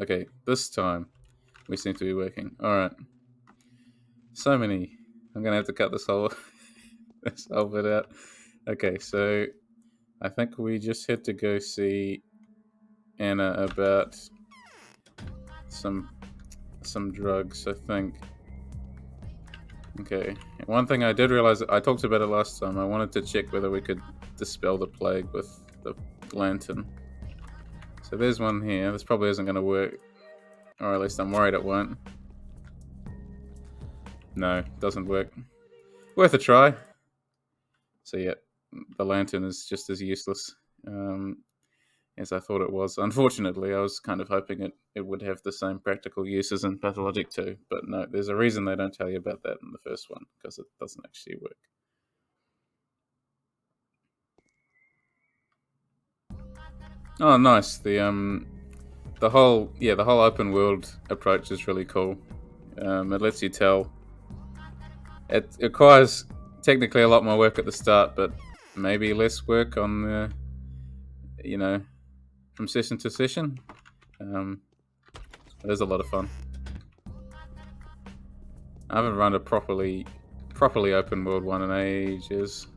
Okay, this time we seem to be working. Alright. So many. I'm gonna have to cut this whole this whole bit out. Okay, so I think we just had to go see Anna about some drugs, I think. Okay. One thing I did realize, I talked about it last time. I wanted to check whether we could dispel the plague with the lantern. So there's one here. This probably isn't going to work, or at least I'm worried it won't. No, doesn't work. Worth a try. So yeah, the lantern is just as useless as I thought it was. Unfortunately, I was kind of hoping it would have the same practical uses in Pathologic too, but no, there's a reason they don't tell you about that in the first one, because it doesn't actually work. Oh, nice. The whole open world approach is really cool. It lets you tell. It requires technically a lot more work at the start, but maybe less work on the, you know, from session to session. Um, it is a lot of fun. I haven't run a properly open world one in ages.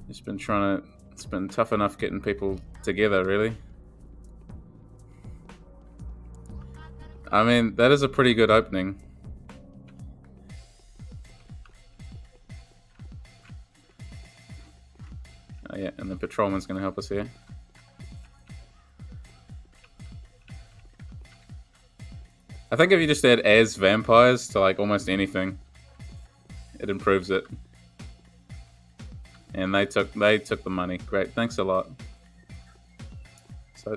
It's been trying to. It's been tough enough getting people together, really. I mean, that is a pretty good opening. Oh, yeah, and the patrolman's going to help us here. I think if you just add as vampires to like almost anything, it improves it. And they took the money. Great, thanks a lot. So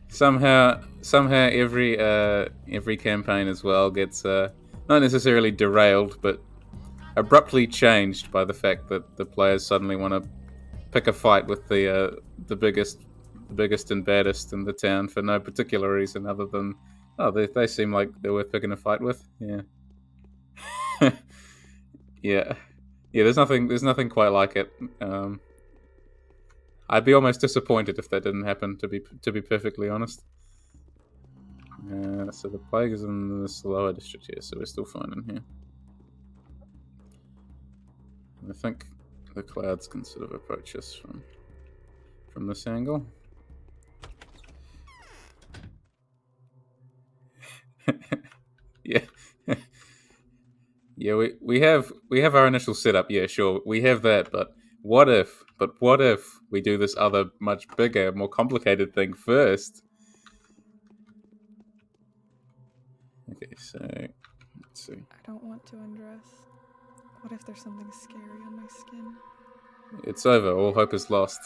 somehow every campaign as well gets not necessarily derailed, but abruptly changed by the fact that the players suddenly want to pick a fight with the biggest and baddest in the town for no particular reason other than, oh, they seem like they're worth picking a fight with. Yeah. Yeah, yeah. There's nothing quite like it. I'd be almost disappointed if that didn't happen. To be perfectly honest. So the plague is in this lower district here, so we're still fine in here. And I think the clouds can sort of approach us from this angle. Yeah. Yeah, we have our initial setup. Yeah, sure, we have that. But what if we do this other much bigger, more complicated thing first? Okay, so let's see. I don't want to undress. What if there's something scary on my skin? It's over. All hope is lost.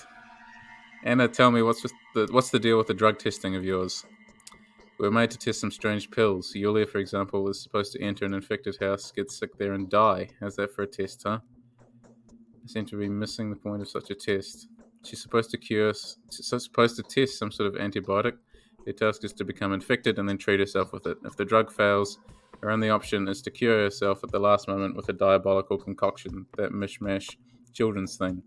Anna, tell me what's the deal with the drug testing of yours? We were made to test some strange pills. Yulia, for example, is supposed to enter an infected house, get sick there, and die. How's that for a test, huh? I seem to be missing the point of such a test. She's supposed to She's supposed to test some sort of antibiotic. Their task is to become infected and then treat herself with it. If the drug fails, her only option is to cure herself at the last moment with a diabolical concoction, that mishmash children's thing.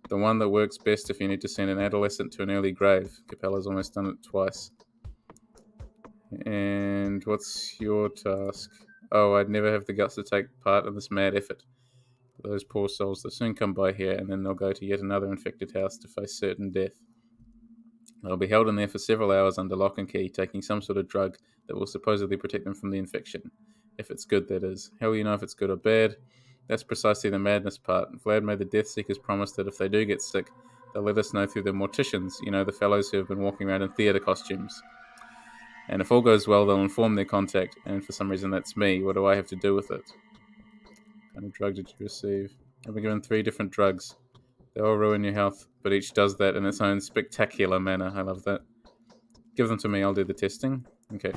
The one that works best if you need to send an adolescent to an early grave. Capella's almost done it twice. And what's your task? Oh, I'd never have the guts to take part in this mad effort. Those poor souls, they'll soon come by here, and then they'll go to yet another infected house to face certain death. They'll be held in there for several hours under lock and key, taking some sort of drug that will supposedly protect them from the infection. If it's good, that is. How will you know if it's good or bad? That's precisely the madness part. Vlad made the Death Seekers promise that if they do get sick, they'll let us know through the morticians, the fellows who have been walking around in theatre costumes. And if all goes well, they'll inform their contact, and for some reason that's me. What do I have to do with it? What kind of drug did you receive? I've been given 3 different drugs. They all ruin your health, but each does that in its own spectacular manner. I love that. Give them to me, I'll do the testing. Okay.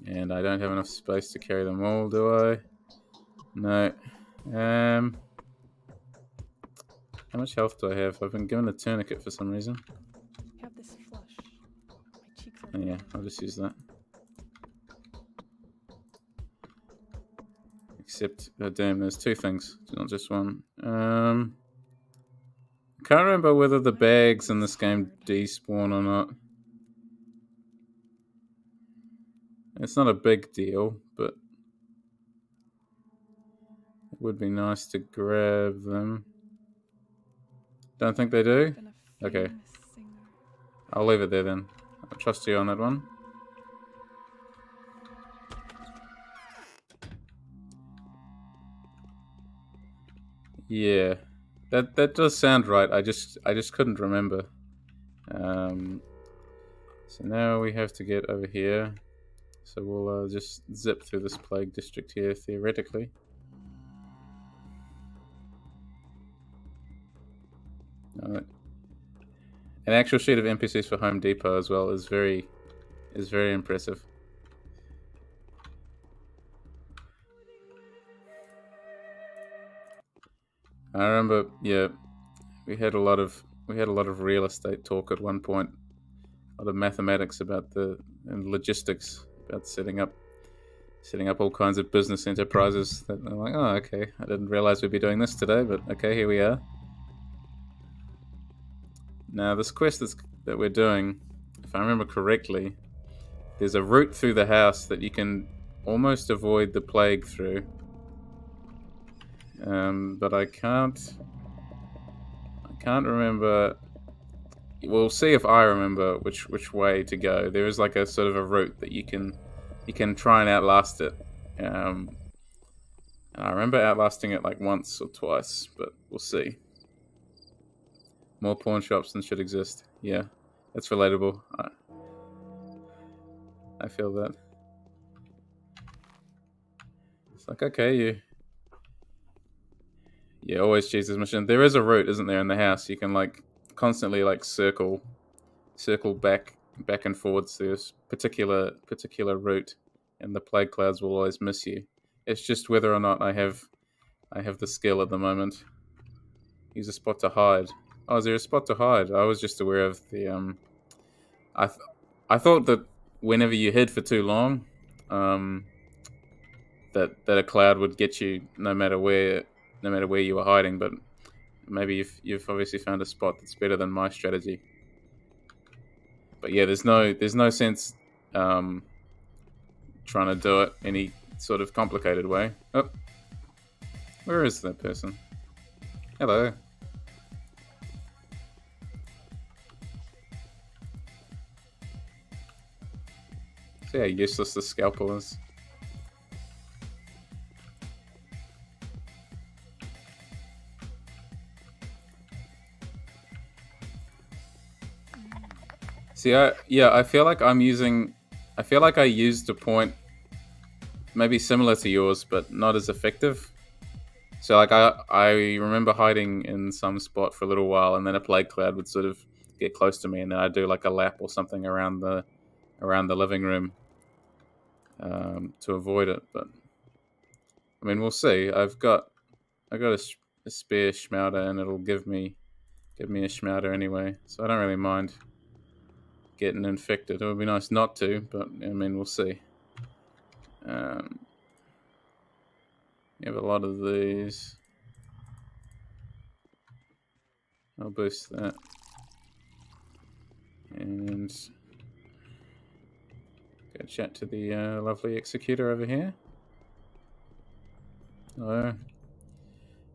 And I don't have enough space to carry them all, do I? No. How much health do I have? I've been given a tourniquet for some reason. I have this flush. My cheeks are Oh, yeah, burning. I'll just use that. Except, oh, damn, there's 2 things, not just one. Can't remember whether the My bags brain in is this game hard. despawn or not. It's not a big deal, but it would be nice to grab them. Don't think they I've do? been a Okay, famous singer. I'll leave it there then. I'll trust you on that one. Yeah, that does sound right. I just couldn't remember. So now we have to get over here. So we'll just zip through this plague district here, theoretically. An actual sheet of NPCs for Home Depot as well is very impressive. I remember, yeah, we had a lot of real estate talk at one point, a lot of mathematics about and logistics about setting up all kinds of business enterprises. That I'm like, oh, okay, I didn't realize we'd be doing this today, but okay, here we are. Now, this quest that we're doing, if I remember correctly, there's a route through the house that you can almost avoid the plague through. But I can't remember. We'll see if I remember which way to go. There is like a sort of a route that you can try and outlast it. I remember outlasting it like once or twice, but we'll see. More pawn shops than should exist. Yeah, that's relatable. I feel that. It's like, okay, you always choose this mission. There is a route, isn't there, in the house? You can like constantly like circle back and forwards to this particular route, and the plague clouds will always miss you. It's just whether or not I have the skill at the moment. Use a spot to hide. Oh, is there a spot to hide? I was just aware of the I th- I thought that whenever you hid for too long, that a cloud would get you no matter where you were hiding. But maybe you've obviously found a spot that's better than my strategy. But yeah, there's no sense trying to do it any sort of complicated way. Oh, where is that person? Hello. See how useless the scalpel is. See, I feel like I feel like I used a point maybe similar to yours, but not as effective. So like I remember hiding in some spot for a little while, and then a plague cloud would sort of get close to me, and then I'd do like a lap or something around the living room to avoid it. But I mean, we'll see. I got a spare schmouder, and it'll give me a schmouder anyway, so I don't really mind getting infected. It would be nice not to, but I mean, we'll see. Um, you have a lot of these. I'll boost that. And go chat to the lovely executor over here. Hello.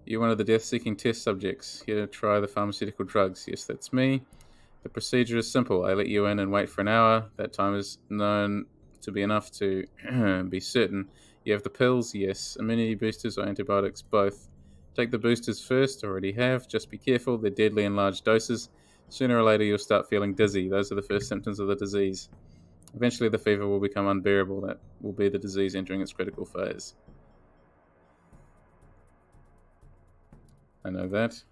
You're one of the death-seeking test subjects here to try the pharmaceutical drugs. Yes, that's me. The procedure is simple. I let you in and wait for an hour. That time is known to be enough to be certain. You have the pills, yes. Immunity boosters or antibiotics, both. Take the boosters first, already have. Just be careful, they're deadly in large doses. Sooner or later, you'll start feeling dizzy. Those are the first symptoms of the disease. Eventually, the fever will become unbearable. That will be the disease entering its critical phase. I know that.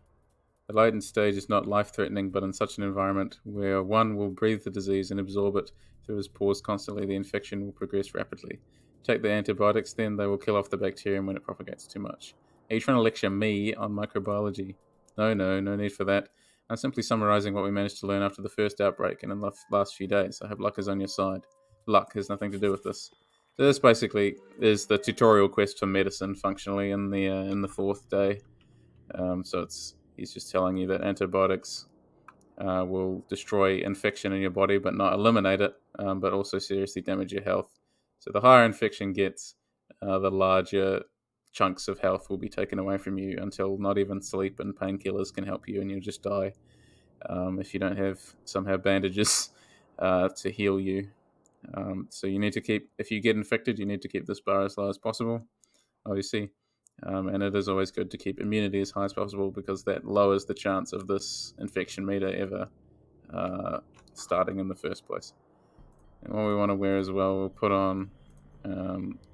The latent stage is not life-threatening, but in such an environment where one will breathe the disease and absorb it through his pores constantly, the infection will progress rapidly. Take the antibiotics, then they will kill off the bacterium when it propagates too much. Are you trying to lecture me on microbiology? No need for that. I'm simply summarizing what we managed to learn after the first outbreak and in the last few days. I hope luck is on your side. Luck has nothing to do with this. So this basically is the tutorial quest for medicine, functionally in the fourth day. So He's just telling you that antibiotics will destroy infection in your body, but not eliminate it, but also seriously damage your health. So the higher infection gets, the larger chunks of health will be taken away from you until not even sleep and painkillers can help you, and you'll just die if you don't have somehow bandages to heal you. So you need to keep, if you get infected, you need to keep this bar as low as possible, obviously. And it is always good to keep immunity as high as possible because that lowers the chance of this infection meter ever starting in the first place. And what we want to wear as well, we'll put on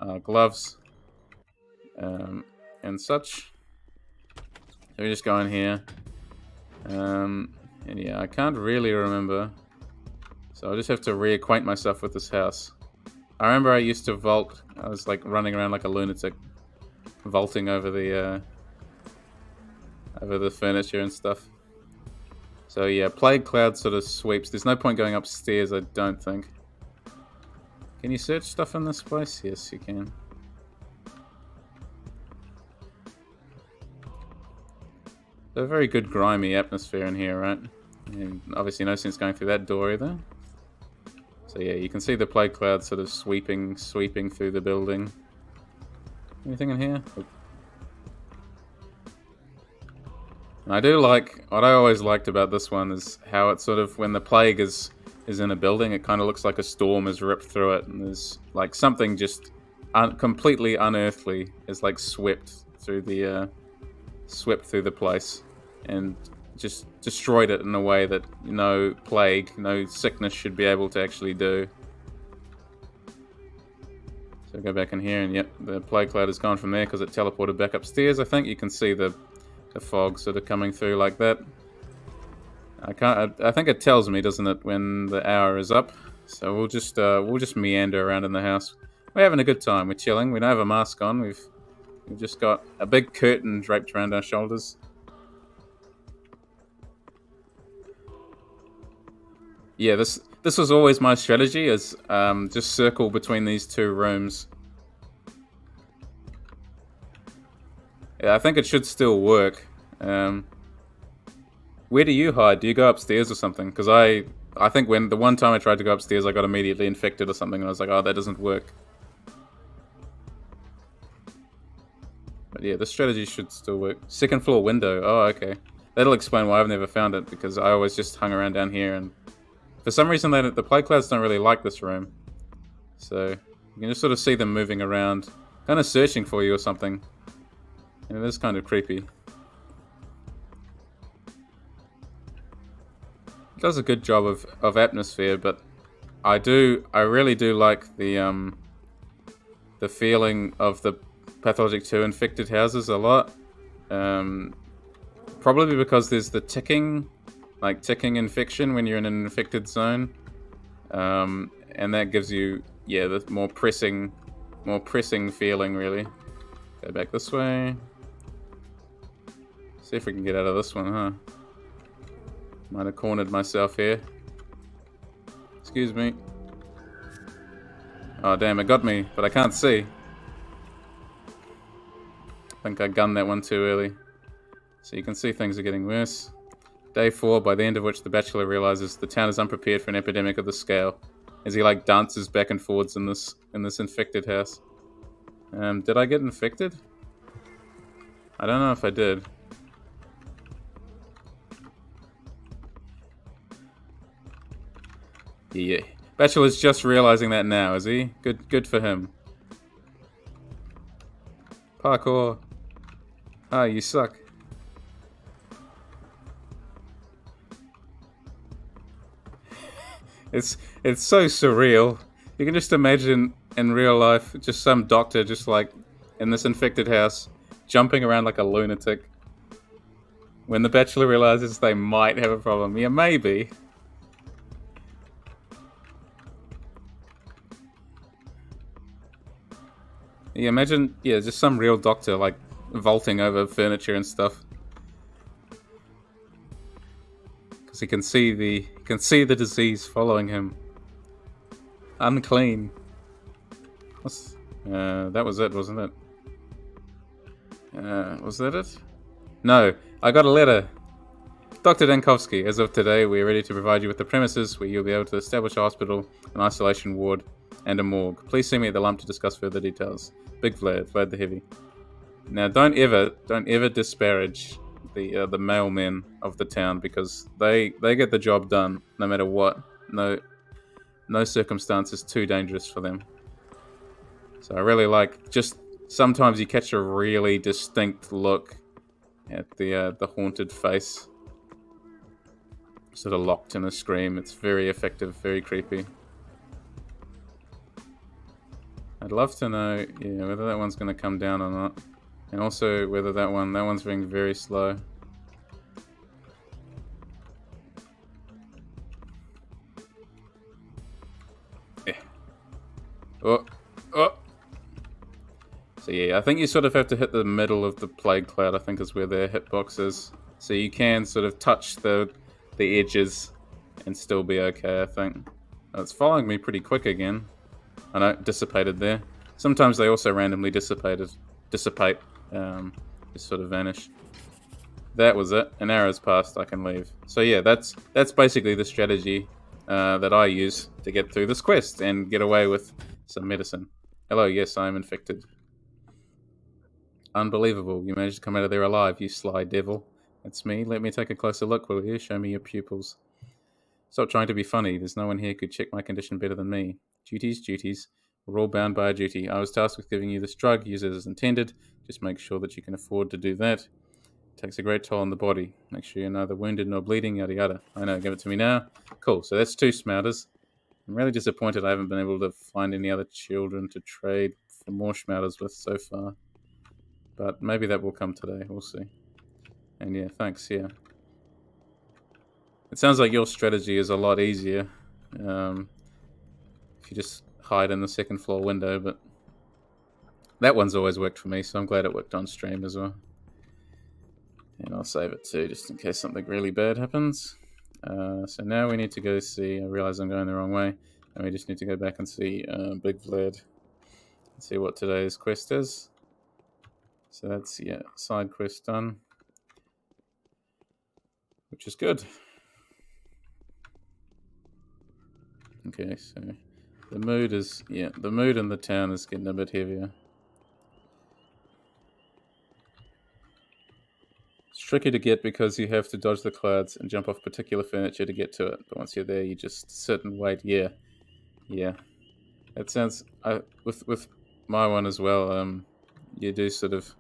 our gloves and such. So we just go in here. And yeah, I can't really remember. So I just have to reacquaint myself with this house. I remember I used to vault. I was like running around like a lunatic, vaulting over the furniture and stuff. So yeah, plague cloud sort of sweeps. There's no point going upstairs, I don't think. Can you search stuff in this place? Yes, you can. A very good grimy atmosphere in here, right? And obviously no sense going through that door either. So yeah, you can see the plague cloud sort of sweeping through the building. Anything in here? Oh. I do like, what I always liked about this one is how it sort of, when the plague is in a building, it kind of looks like a storm has ripped through it, and there's like something just completely unearthly is like swept through the place and just destroyed it in a way that no plague, no sickness should be able to actually do. So go back in here, and yep, the plague cloud is gone from there because it teleported back upstairs. I think you can see the fog sort of coming through like that. I think it tells me, doesn't it, when the hour is up? So we'll just meander around in the house. We're having a good time. We're chilling. We don't have a mask on. We've just got a big curtain draped around our shoulders. Yeah, this was always my strategy, is just circle between these two rooms. Yeah, I think it should still work. Where do you hide? Do you go upstairs or something? Because I think when the one time I tried to go upstairs, I got immediately infected or something, and I was like, oh, that doesn't work. But yeah, the strategy should still work. Second floor window. Oh, okay. That'll explain why I've never found it, because I always just hung around down here, and for some reason the plague clouds don't really like this room. So you can just sort of see them moving around, kind of searching for you or something. And it is kind of creepy. It does a good job of atmosphere, but I really do like the feeling of the Pathologic 2 infected houses a lot. Probably because there's the ticking infection when you're in an infected zone. And that gives you, yeah, the more pressing feeling, really. Go back this way. See if we can get out of this one, huh? Might have cornered myself here. Excuse me. Oh, damn, it got me, but I can't see. I think I gunned that one too early. So you can see things are getting worse. Day 4, by the end of which the Bachelor realizes the town is unprepared for an epidemic of this scale, as he like dances back and forwards in this infected house. Did I get infected? I don't know if I did. Yeah, Bachelor's just realizing that now, is he? Good for him. Parkour. Ah, you suck. It's so surreal. You can just imagine in real life, just some doctor just like in this infected house, jumping around like a lunatic. When the Bachelor realizes they might have a problem. Yeah, maybe. Yeah, imagine, yeah, just some real doctor like vaulting over furniture and stuff. Because he can see the disease following him. Unclean. That was it, wasn't it? Was that it? No, I got a letter. Dr. Dankovsky, as of today, we are ready to provide you with the premises where you'll be able to establish a hospital, an isolation ward, and a morgue. Please see me at the lump to discuss further details. Big Vlad the Heavy. Now, don't ever disparage the mailmen of the town, because they get the job done no matter what. No circumstance is too dangerous for them. So I really like, just sometimes you catch a really distinct look at the haunted face, sort of locked in a scream. It's very effective, very creepy. I'd love to know, yeah, whether that one's going to come down or not, and also whether that one's being very slow. Yeah. Oh. So yeah, I think you sort of have to hit the middle of the plague cloud, I think is where their hitbox is. So you can sort of touch the edges and still be okay, I think. It's following me pretty quick again. I know, dissipated there. Sometimes they also randomly dissipate, just sort of vanish. That was it. An arrow's passed, I can leave. So yeah, that's basically the strategy that I use to get through this quest and get away with some medicine. Hello, yes, I am infected. Unbelievable. You managed to come out of there alive, you sly devil. It's me. Let me take a closer look, will you? Show me your pupils. Stop trying to be funny. There's no one here who could check my condition better than me. Duties. We're all bound by a duty. I was tasked with giving you this drug. Use it as intended. Just make sure that you can afford to do that. It takes a great toll on the body. Make sure you're neither wounded nor bleeding, yada yada. I know, give it to me now. Cool, so that's 2 smouters. I'm really disappointed I haven't been able to find any other children to trade for more smouters with so far. But maybe that will come today, we'll see. And yeah, thanks, yeah. It sounds like your strategy is a lot easier if you just hide in the second floor window, but that one's always worked for me, so I'm glad it worked on stream as well. And I'll save it too, just in case something really bad happens. So now we need to go see, I realize I'm going the wrong way, and we just need to go back and see Big Vlad and see what today's quest is. So that's, yeah, side quest done, which is good. Okay, so the mood in the town is getting a bit heavier. It's tricky to get because you have to dodge the clouds and jump off particular furniture to get to it. But once you're there, you just sit and wait. Yeah. That sounds. With my one as well. You do sort of.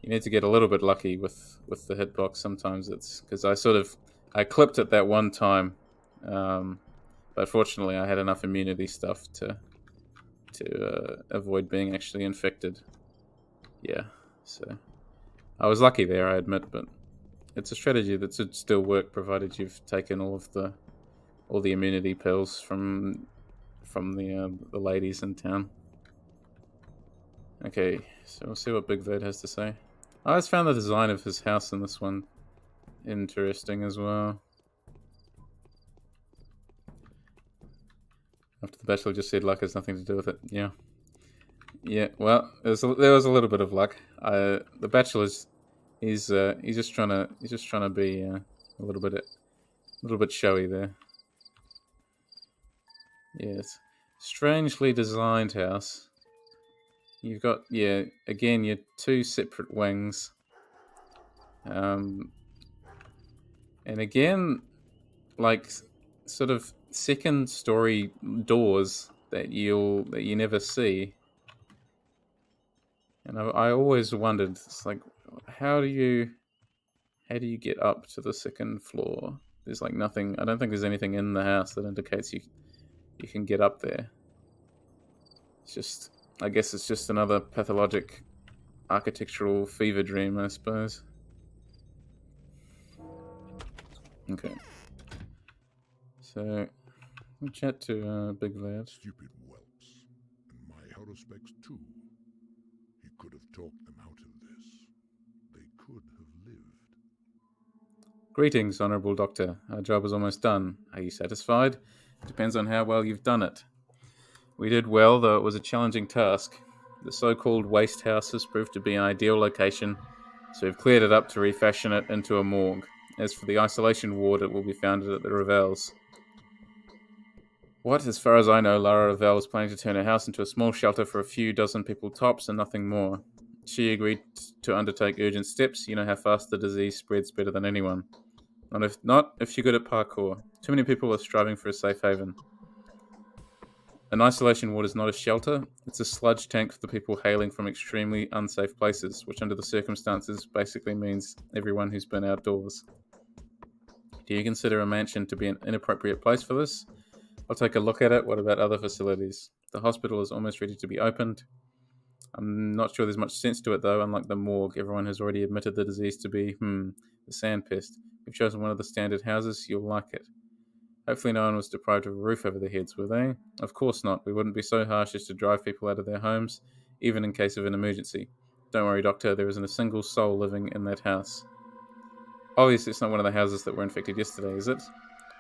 You need to get a little bit lucky with the hitbox. Sometimes it's because I clipped it that one time, but fortunately I had enough immunity stuff to avoid being actually infected. Yeah, so I was lucky there, I admit, but it's a strategy that should still work provided you've taken all the immunity pills from the ladies in town. Okay, so we'll see what Big Bird has to say. I always found the design of his house in this one interesting as well. After the Bachelor just said luck has nothing to do with it. Yeah. Well, there was a little bit of luck. The Bachelor's he's just trying to be a little bit showy there. Yes, strangely designed house. You've got again your 2 separate wings. And again, like sort of second story doors that you never see. And I always wondered, it's like, how do you get up to the second floor? There's like nothing. I don't think there's anything in the house that indicates you can get up there. It's just, I guess it's just another pathologic architectural fever dream, I suppose. Okay. So, we'll chat to Big Vlad. Stupid whelps. And my out-of-specs too. He could have talked them out of this. They could have lived. Greetings, Honourable Doctor. Our job is almost done. Are you satisfied? Depends on how well you've done it. We did well, though it was a challenging task. The so-called waste house has proved to be an ideal location, so we've cleared it up to refashion it into a morgue. As for the isolation ward, it will be founded at the Ravels. What? As far as I know, Lara Ravel is planning to turn her house into a small shelter for a few dozen people tops and nothing more. She agreed to undertake urgent steps. You know how fast the disease spreads better than anyone. Not if you're good at parkour. Too many people are striving for a safe haven. An isolation ward is not a shelter. It's a sludge tank for the people hailing from extremely unsafe places, which under the circumstances basically means everyone who's been outdoors. Do you consider a mansion to be an inappropriate place for this? I'll take a look at it. What about other facilities? The hospital is almost ready to be opened. I'm not sure there's much sense to it, though. Unlike the morgue, everyone has already admitted the disease to be, the sandpest. We've chosen one of the standard houses. You'll like it. Hopefully no one was deprived of a roof over their heads, were they? Of course not. We wouldn't be so harsh as to drive people out of their homes, even in case of an emergency. Don't worry, Doctor. There isn't a single soul living in that house. Obviously, it's not one of the houses that were infected yesterday, is it?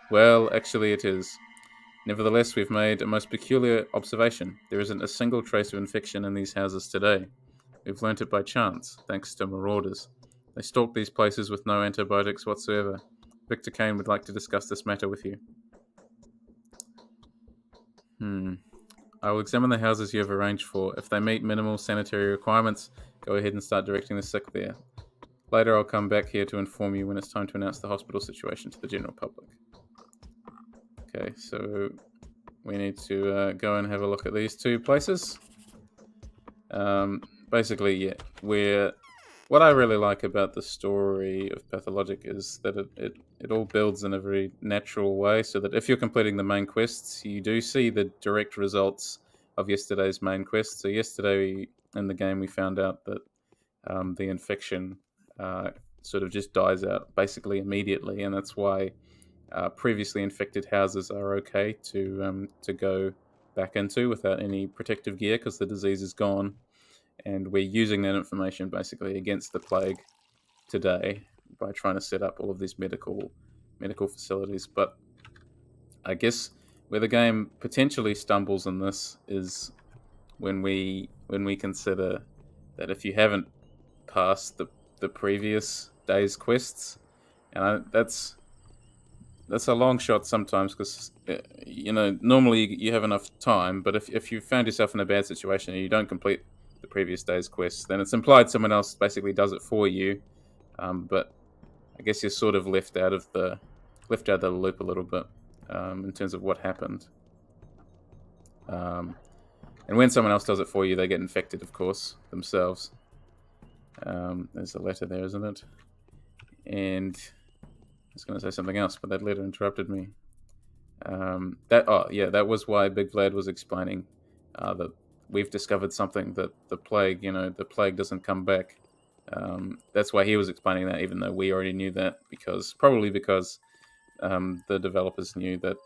Well, actually it is. Nevertheless, we've made a most peculiar observation. There isn't a single trace of infection in these houses today. We've learnt it by chance, thanks to marauders. They stalk these places with no antibiotics whatsoever. Victor Kane would like to discuss this matter with you. I will examine the houses you have arranged for. If they meet minimal sanitary requirements, go ahead and start directing the sick there. Later, I'll come back here to inform you when it's time to announce the hospital situation to the general public. Okay, so we need to go and have a look at these two places. Basically, yeah, what I really like about the story of Pathologic is that it all builds in a very natural way, so that if you're completing the main quests, you do see the direct results of yesterday's main quest. So yesterday in the game, we found out that the infection sort of just dies out basically immediately, and that's why previously infected houses are okay to go back into without any protective gear because the disease is gone. And we're using that information basically against the plague today by trying to set up all of these medical facilities. But I guess where the game potentially stumbles in this is when we consider that if you haven't passed the previous day's quests, and that's a long shot sometimes because normally you have enough time, but if you found yourself in a bad situation and you don't complete the previous day's quests, then it's implied someone else basically does it for you. But I guess you're sort of left out of the loop a little bit in terms of what happened. And when someone else does it for you, they get infected, of course, themselves. There's a letter there, isn't it? And I was going to say something else, but that letter interrupted me. That was why Big Vlad was explaining that we've discovered something that the plague doesn't come back. That's why he was explaining that, even though we already knew that, because the developers knew that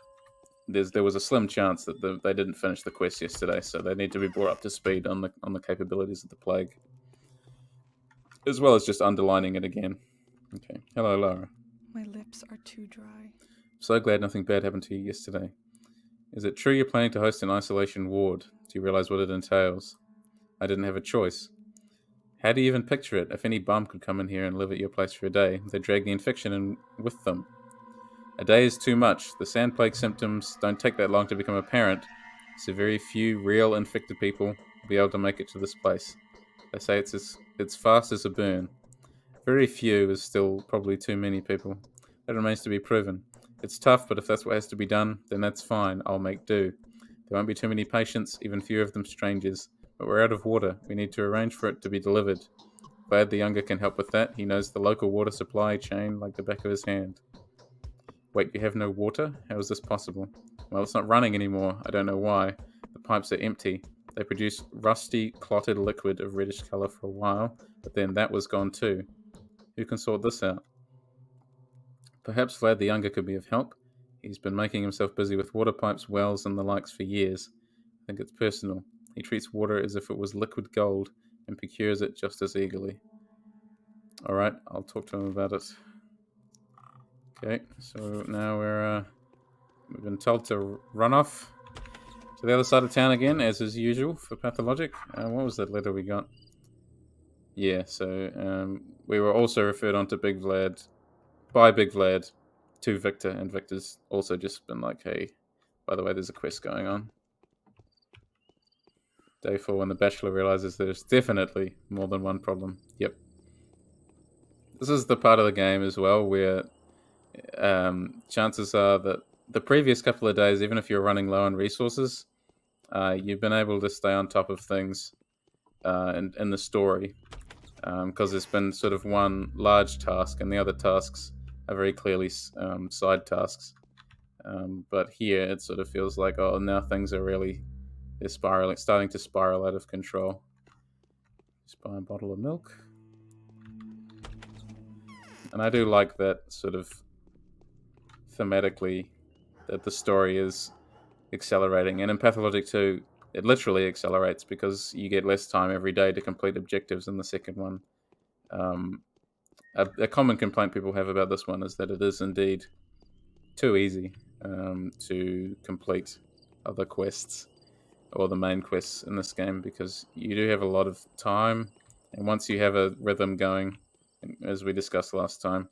there was a slim chance that they didn't finish the quest yesterday, so they need to be brought up to speed on the capabilities of the plague, as well as just underlining it again. Okay, hello, Lara. My lips are too dry. So glad nothing bad happened to you yesterday. Is it true you're planning to host an isolation ward? Do you realize what it entails? I didn't have a choice. How do you even picture it? If any bum could come in here and live at your place for a day, they'd drag the infection in with them. A day is too much. The sand plague symptoms don't take that long to become apparent, so very few real infected people will be able to make it to this place. They say it's fast as a burn. Very few is still probably too many people. That remains to be proven. It's tough, but if that's what has to be done, then that's fine. I'll make do. There won't be too many patients, even few of them strangers. But we're out of water. We need to arrange for it to be delivered. Glad the Younger can help with that. He knows the local water supply chain like the back of his hand. Wait, you have no water? How is this possible? Well, it's not running anymore. I don't know why. The pipes are empty. They produced rusty, clotted liquid of reddish colour for a while, but then that was gone too. Who can sort this out? Perhaps Vlad the Younger could be of help. He's been making himself busy with water pipes, wells, and the likes for years. I think it's personal. He treats water as if it was liquid gold and procures it just as eagerly. Alright, I'll talk to him about it. Okay, so now we've been told to run off to the other side of town again, as is usual for Pathologic. What was that letter we got? Yeah, so we were also referred on to Big Vlad Bye, Big Vlad, to Victor, and Victor's also just been like, hey, by the way, there's a quest going on. Day 4, when the Bachelor realizes there's definitely more than one problem. Yep. This is the part of the game as well where chances are that the previous couple of days, even if you're running low on resources, you've been able to stay on top of things in the story, because there's been sort of one large task and the other tasks are very clearly side tasks. But here it sort of feels like, oh, now things are really, they're spiraling, starting to spiral out of control. Just buy a bottle of milk. And I do like that sort of thematically that the story is accelerating. And in Pathologic 2, it literally accelerates because you get less time every day to complete objectives in the second one. A common complaint people have about this one is that it is indeed too easy to complete other quests or the main quests in this game, because you do have a lot of time, and once you have a rhythm going, as we discussed last time,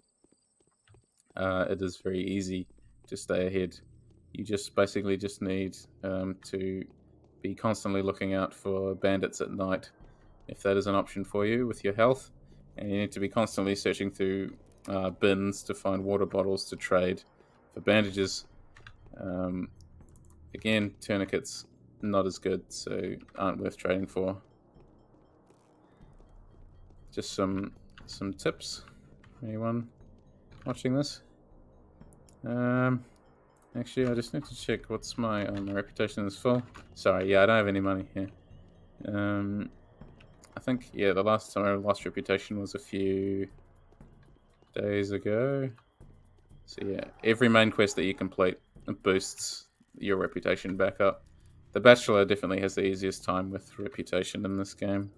it is very easy to stay ahead. You just basically just need to be constantly looking out for bandits at night, if that is an option for you with your health, and you need to be constantly searching through bins to find water bottles to trade for bandages. Again, tourniquets not as good, so aren't worth trading for. Just some tips. Anyone watching this? Actually, I just need to check what's my reputation is full. Sorry, yeah, I don't have any money here. I think, yeah, the last time I lost reputation was a few days ago. So yeah, every main quest that you complete boosts your reputation back up. The Bachelor definitely has the easiest time with reputation in this game,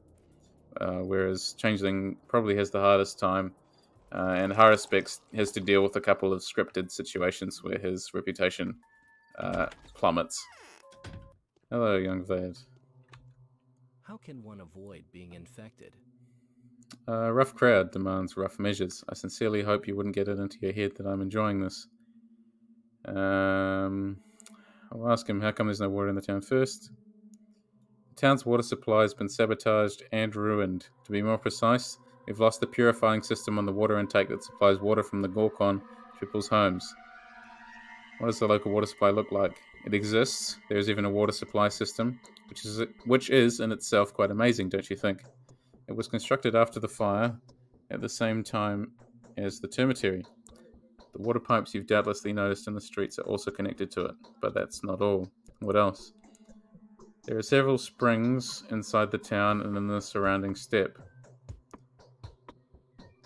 whereas Changeling probably has the hardest time, and Haruspex has to deal with a couple of scripted situations where his reputation plummets. Hello, young Vlad. How can one avoid being infected? Rough crowd demands rough measures. I sincerely hope you wouldn't get it into your head that I'm enjoying this. I'll ask him how come there's no water in the town first. The town's water supply has been sabotaged and ruined. To be more precise, we've lost the purifying system on the water intake that supplies water from the Gorkon to people's homes. What does the local water supply look like? It exists. There is even a water supply system, which is in itself quite amazing, don't you think? It was constructed after the fire, at the same time as the termitary. The water pipes you've doubtlessly noticed in the streets are also connected to it, but that's not all. What else? There are several springs inside the town and in the surrounding steppe.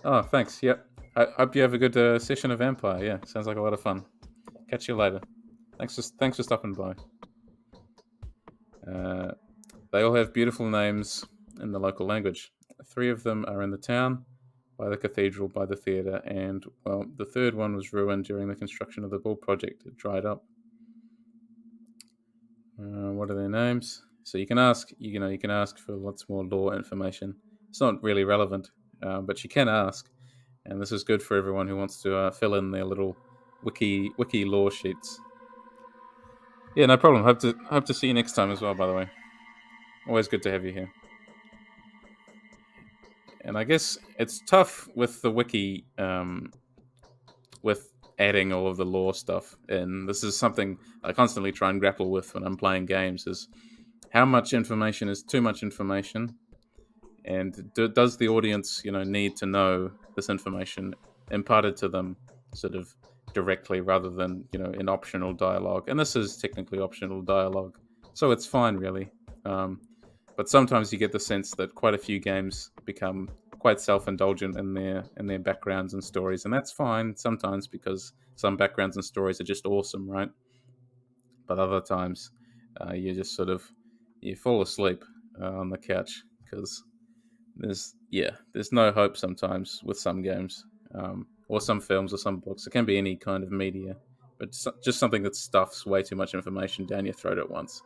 Oh, thanks. Yep. I hope you have a good session of Vampire. Yeah, sounds like a lot of fun. Catch you later. Thanks for stopping by. They all have beautiful names in the local language. 3 of them are in the town, by the Cathedral, by the theatre, and, well, the third one was ruined during the construction of the Bull project. It dried up. What are their names? So you can ask, you can ask for lots more lore information. It's not really relevant, but you can ask, and this is good for everyone who wants to fill in their little wiki lore sheets. Yeah, no problem. Hope to see you next time as well. By the way, always good to have you here. And I guess it's tough with the wiki, with adding all of the lore stuff. And this is something I constantly try and grapple with when I'm playing games: is how much information is too much information, and does the audience, need to know this information imparted to them, sort of directly, rather than in optional dialogue. And this is technically optional dialogue, so it's fine, really. But sometimes you get the sense that quite a few games become quite self-indulgent in their backgrounds and stories, and that's fine sometimes, because some backgrounds and stories are just awesome, right? But other times, you just sort of you fall asleep on the couch, because there's no hope sometimes with some games, or some films or some books. It can be any kind of media, but just something that stuffs way too much information down your throat at once.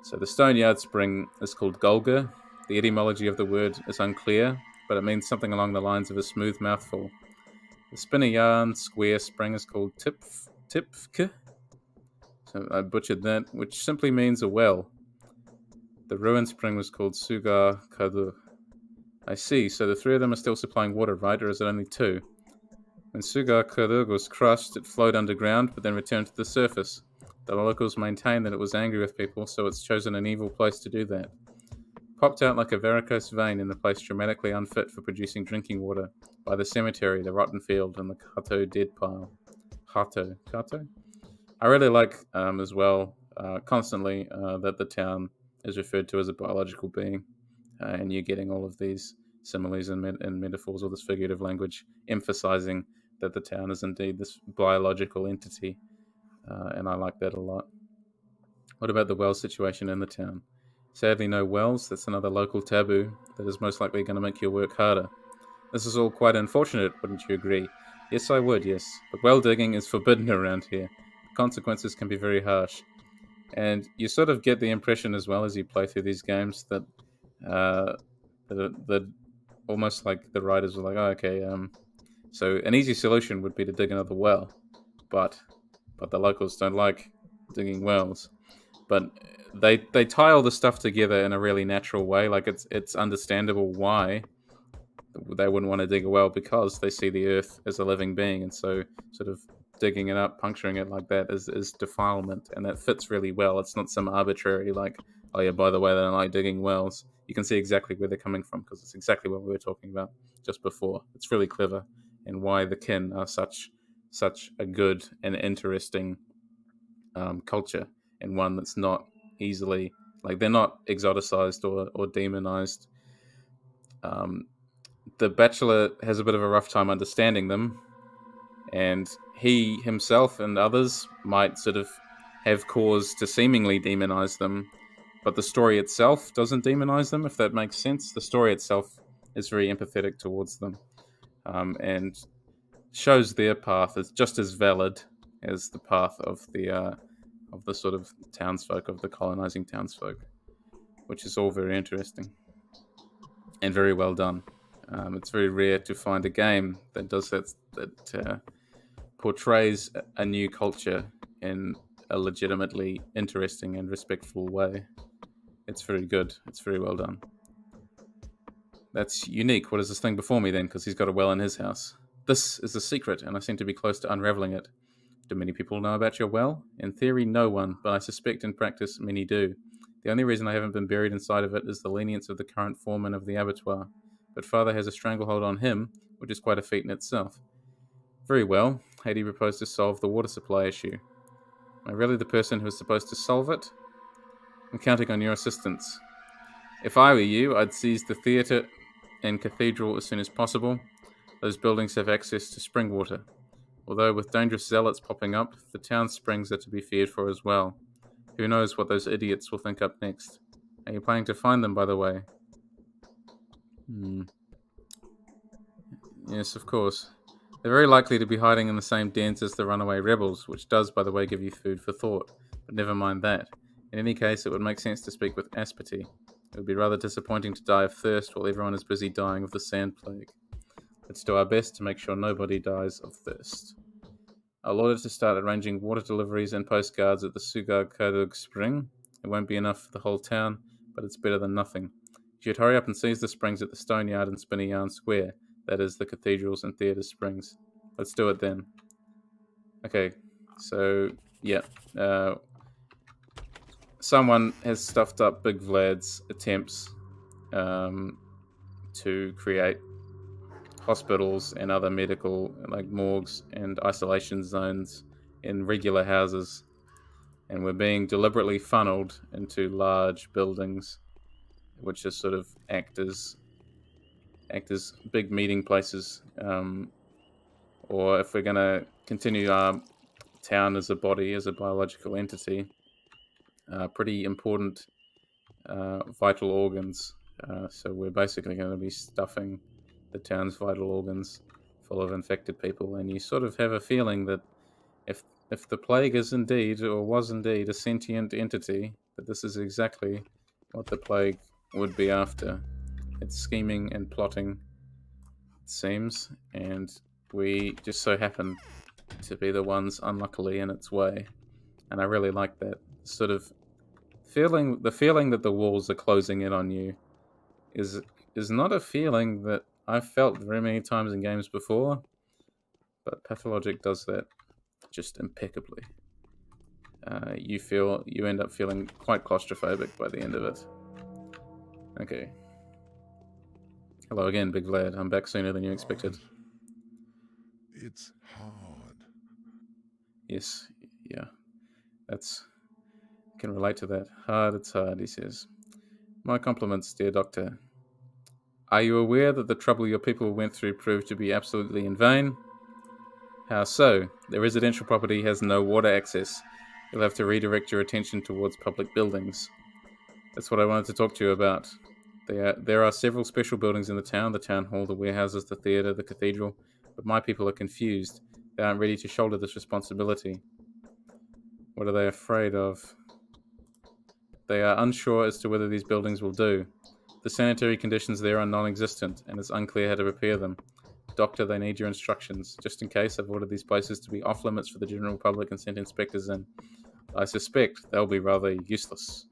So the Stoneyard Spring is called Golga. The etymology of the word is unclear, but it means something along the lines of a smooth mouthful. The spinner yarn square spring is called Tipfke. So I butchered that, which simply means a well. The ruined spring was called Sugar Kadu. I see, so the three of them are still supplying water, right? Or is it only two? When Sugar Kadu was crushed, it flowed underground, but then returned to the surface. The locals maintain that it was angry with people, so it's chosen an evil place to do that. Popped out like a varicose vein in the place dramatically unfit for producing drinking water, by the cemetery, the rotten field, and the Kato dead pile. Kato? I really like as well, constantly, that the town is referred to as a biological being, and you're getting all of these similes and metaphors, or this figurative language, emphasizing that the town is indeed this biological entity, and I like that a lot. What about the well situation in the town? Sadly, no wells. That's another local taboo that is most likely going to make your work harder. This is all quite unfortunate, wouldn't you agree? Yes, I would, yes. But well digging is forbidden around here. The consequences can be very harsh. And you sort of get the impression as well as you play through these games that uh, that almost like the writers were like, oh, okay, so an easy solution would be to dig another well, but the locals don't like digging wells. But they tie all the stuff together in a really natural way. Like it's understandable why they wouldn't want to dig a well, because they see the earth as a living being, and so sort of digging it up, puncturing it like that is defilement, and that fits really well. It's not some arbitrary like, oh yeah, by the way, they don't like digging wells. You can see exactly where they're coming from, because it's exactly what we were talking about just before. It's really clever, and why the kin are such a good and interesting culture, and one that's not easily, like, they're not exoticized or demonized. Um, the Bachelor has a bit of a rough time understanding them, and he himself and others might sort of have cause to seemingly demonize them, but the story itself doesn't demonize them, if that makes sense. The story itself is very empathetic towards them, and shows their path as just as valid as the path of the sort of townsfolk, of the colonizing townsfolk, which is all very interesting and very well done. It's very rare to find a game that does that portrays a new culture in a legitimately interesting and respectful way. It's very good. It's very well done. That's unique. What is this thing before me then? Because he's got a well in his house. This is a secret, and I seem to be close to unraveling it. Do many people know about your well? In theory, no one, but I suspect in practice many do. The only reason I haven't been buried inside of it is the lenience of the current foreman of the abattoir. But father has a stranglehold on him, which is quite a feat in itself. Very well, Haiti proposed to solve the water supply issue. Am I really the person who is supposed to solve it? I'm counting on your assistance. If I were you, I'd seize the theatre and cathedral as soon as possible. Those buildings have access to spring water. Although with dangerous zealots popping up, the town's springs are to be feared for as well. Who knows what those idiots will think up next? Are you planning to find them, by the way? Yes, of course. They're very likely to be hiding in the same dens as the runaway rebels, which does, by the way, give you food for thought. But never mind that. In any case, it would make sense to speak with Aspity. It would be rather disappointing to die of thirst while everyone is busy dying of the sand plague. Let's do our best to make sure nobody dies of thirst. I'll order to start arranging water deliveries and postcards at the Sugar Kadug Spring. It won't be enough for the whole town, but it's better than nothing. You should hurry up and seize the springs at the Stone Yard and Spinny Yarn Square. That is the cathedrals and theatre springs. Let's do it then. Okay, so yeah, someone has stuffed up Big Vlad's attempts to create hospitals and other medical, like morgues and isolation zones, in regular houses, and we're being deliberately funneled into large buildings, which are sort of act as big meeting places. Or if we're going to continue our town as a body, as a biological entity, pretty important vital organs. So we're basically going to be stuffing the town's vital organs full of infected people, and you sort of have a feeling that if the plague is indeed, or was indeed, a sentient entity, that this is exactly what the plague would be after. It's scheming and plotting, it seems, and we just so happen to be the ones unluckily in its way. And I really like that sort of feeling. The feeling that the walls are closing in on you is is not a feeling that I've felt very many times in games before, but Pathologic does that just impeccably. You end up feeling quite claustrophobic by the end of it. Okay. Hello again, Big Vlad. I'm back sooner than you expected. It's hard. Yes, yeah. That's can relate to that. Hard, it's hard, he says. My compliments, dear doctor. Are you aware that the trouble your people went through proved to be absolutely in vain? How so? The residential property has no water access. You'll have to redirect your attention towards public buildings. That's what I wanted to talk to you about. There are several special buildings in the town hall, the warehouses, the theatre, the cathedral, but my people are confused. They aren't ready to shoulder this responsibility. What are they afraid of? They are unsure as to whether these buildings will do. The sanitary conditions there are non-existent, and it's unclear how to repair them. Doctor, they need your instructions. Just in case, I've ordered these places to be off limits for the general public and sent inspectors in. I suspect they'll be rather useless.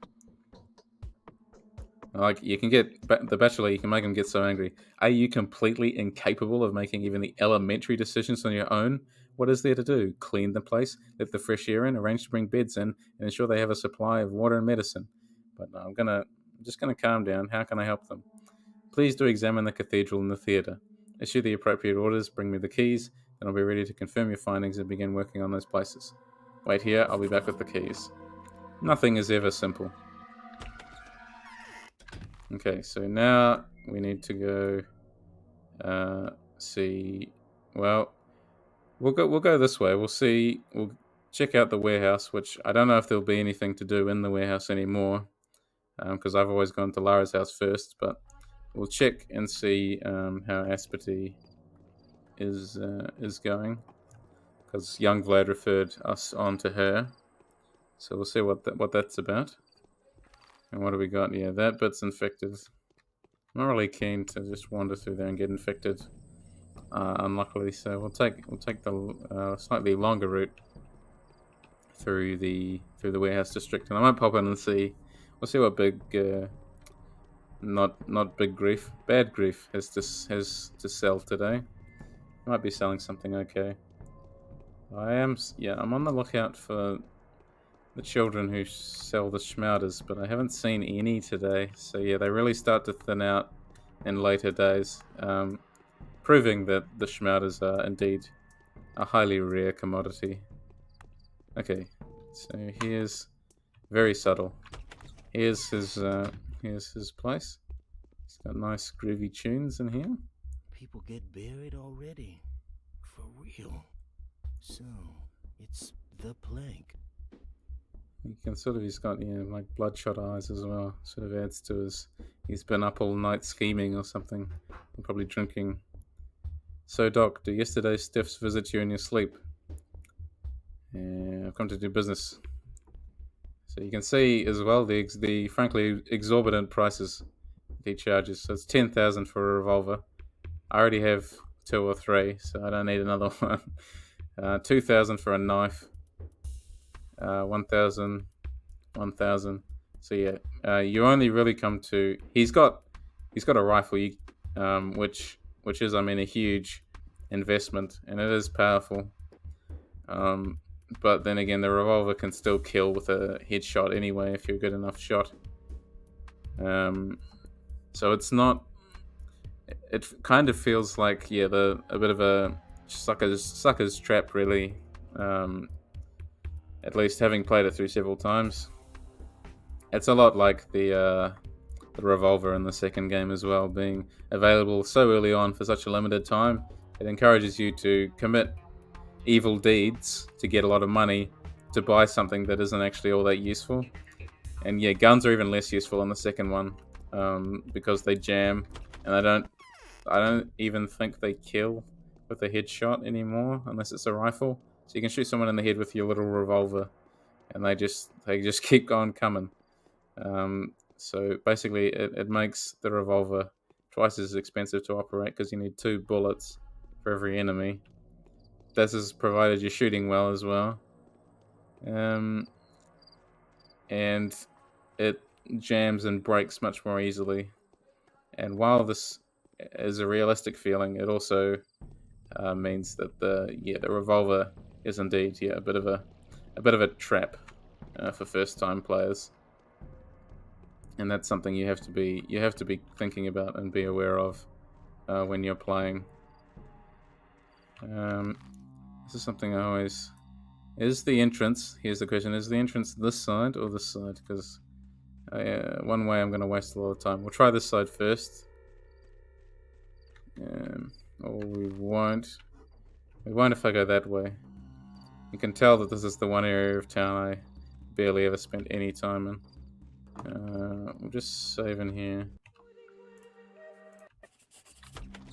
Like, you can get the Bachelor, you can make him get so angry. Are you completely incapable of making even the elementary decisions on your own? What is there to do? Clean the place, let the fresh air in, arrange to bring beds in, and ensure they have a supply of water and medicine. But no, I'm just gonna calm down. How can I help them? Please do examine the cathedral and the theatre. Issue the appropriate orders, bring me the keys, then I'll be ready to confirm your findings and begin working on those places. Wait here, I'll be back with the keys. Nothing is ever simple. Okay, so now we need to go see. Well, we'll go this way. We'll check out the warehouse, which I don't know if there'll be anything to do in the warehouse anymore, because I've always gone to Lara's house first. But we'll check and see how Asperty is going, because young Vlad referred us on to her. So we'll see what that's about. And what do we got? Yeah, that bit's infected. I'm not really keen to just wander through there and get infected. Unluckily, so we'll take the slightly longer route through the warehouse district, and I might pop in and see. We'll see what big, not big grief, bad grief has to sell today. Might be selling something okay. I'm on the lookout for the children who sell the schmouters, but I haven't seen any today. So yeah, they really start to thin out in later days, proving that the schmouters are indeed a highly rare commodity. Okay, so here's very subtle. Here's his place. He's got nice groovy tunes in here. People get buried already. For real. So, it's the plague. You can he's got like bloodshot eyes as well. Sort of adds to he's been up all night scheming or something. And probably drinking. So Doc, do yesterday's stiffs visit you in your sleep? Yeah, I've come to do business. So you can see as well the frankly exorbitant prices he charges. So it's 10,000 for a revolver. I already have 2 or 3, so I don't need another one. 2,000 for a knife. 1,000, 1,000. So yeah, you only really come to. He's got a rifle, which is a huge investment, and it is powerful. But then again, the revolver can still kill with a headshot anyway if you're a good enough shot. So it's not. It kind of feels like a bit of a sucker's trap, really. At least having played it through several times, it's a lot like the revolver in the second game as well, being available so early on for such a limited time. It encourages you to commit evil deeds to get a lot of money to buy something that isn't actually all that useful. And yeah, guns are even less useful in the second one, because they jam, and I don't even think they kill with a headshot anymore unless it's a rifle. So you can shoot someone in the head with your little revolver, and they just keep on coming. So basically, it makes the revolver twice as expensive to operate because you need 2 bullets for every enemy. This is provided you're shooting well as well. And it jams and breaks much more easily. And while this is a realistic feeling, it also means that the revolver is indeed a bit of a trap for first time players, and that's something you have to be thinking about and be aware of when you're playing. This is something I always. Is the entrance? Here's the question: is the entrance this side or this side? Because one way I'm going to waste a lot of time. We'll try this side first. Or we won't. We won't if I go that way. You can tell that this is the one area of town I barely ever spent any time in. We'll just save in here.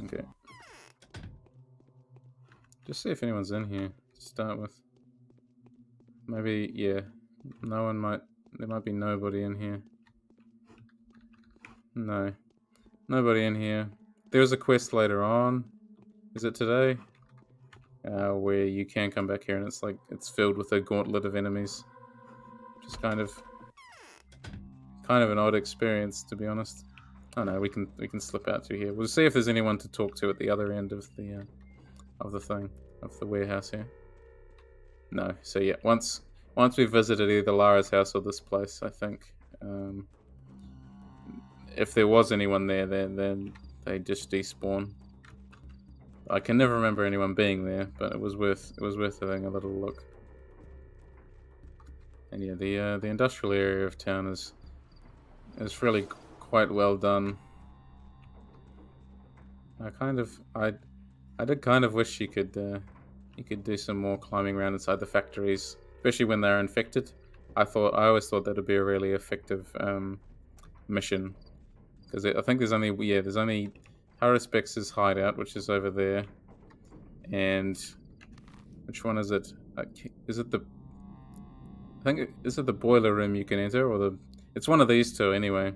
Okay. Just see if anyone's in here to start with. Maybe, yeah. No one might. There might be nobody in here. No. Nobody in here. There's a quest later on. Is it today? Where you can come back here and it's filled with a gauntlet of enemies. Which is kind of an odd experience, to be honest. Oh no, we can slip out through here. We'll see if there's anyone to talk to at the other end of the warehouse here. No. So yeah, once we've visited either Lara's house or this place, I think if there was anyone there, then they just despawn. I can never remember anyone being there, but it was worth having a little look. And yeah, the industrial area of town is really quite well done. I did kind of wish you could do some more climbing around inside the factories, especially when they're infected. I always thought that'd be a really effective mission, because I think there's only Haruspex' hideout, which is over there, and which one is it? Is it the boiler room you can enter, or it's one of these two anyway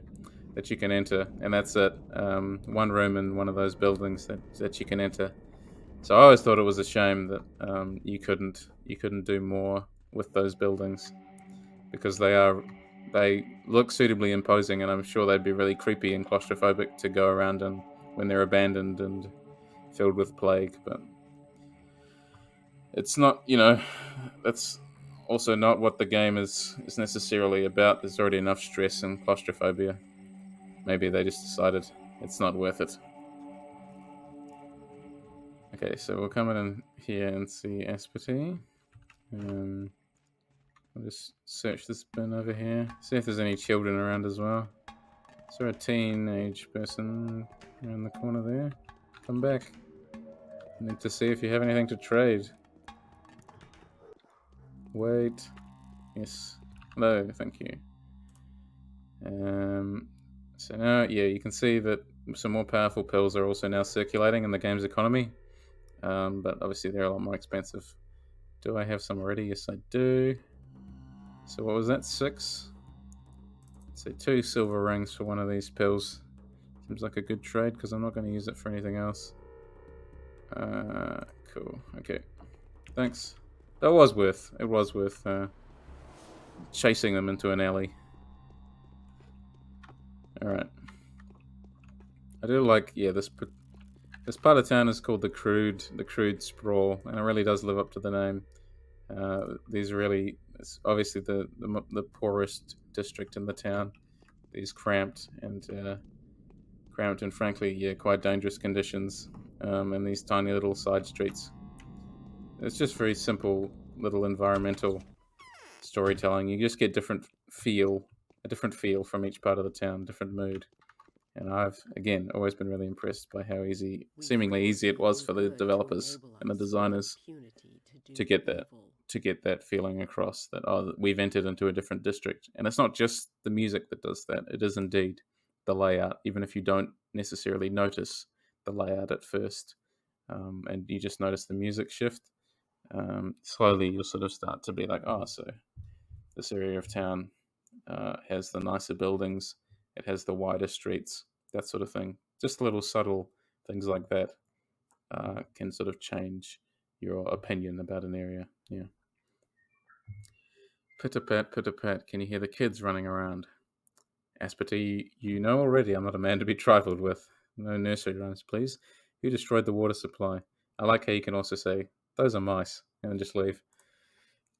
that you can enter, and that's it. One room in one of those buildings that you can enter. So I always thought it was a shame that you couldn't do more with those buildings, because they look suitably imposing, and I'm sure they'd be really creepy and claustrophobic to go around in when they're abandoned and filled with plague. But it's not, that's also not what the game is necessarily about. There's already enough stress and claustrophobia. Maybe they just decided it's not worth it. Okay, so we'll come in here and see Asperty. I'll just search this bin over here. See if there's any children around as well. Is there a teenage person around the corner there? Come back. I need to see if you have anything to trade. Wait. Yes. Hello, thank you. So now, yeah, you can see that some more powerful pills are also now circulating in the game's economy. But obviously they're a lot more expensive. Do I have some already? Yes, I do. So what was that? 6? So 2 silver rings for one of these pills. Seems like a good trade, because I'm not going to use it for anything else. Cool. Okay. Thanks. It was worth chasing them into an alley. Alright. I do like, this part of town is called the Crude Sprawl, and it really does live up to the name. It's obviously the poorest district in the town. These cramped and frankly, quite dangerous conditions, and these tiny little side streets. It's just very simple little environmental storytelling. You just get a different feel from each part of the town, different mood. And I've, again, always been really impressed by how seemingly easy it was for the developers and the designers to get that feeling across, that we've entered into a different district. And it's not just the music that does that, it is indeed the layout, even if you don't necessarily notice the layout at first, and you just notice the music shift. Slowly you'll sort of start to be like, so this area of town has the nicer buildings, it has the wider streets, that sort of thing. Just little subtle things like that. can sort of change your opinion about an area. Yeah. Pitter-pat, pitter-pat. Can you hear the kids running around? Asperty, you know already I'm not a man to be trifled with. No nursery rhymes, please. Who destroyed the water supply? I like how you can also say, those are mice, and then just leave.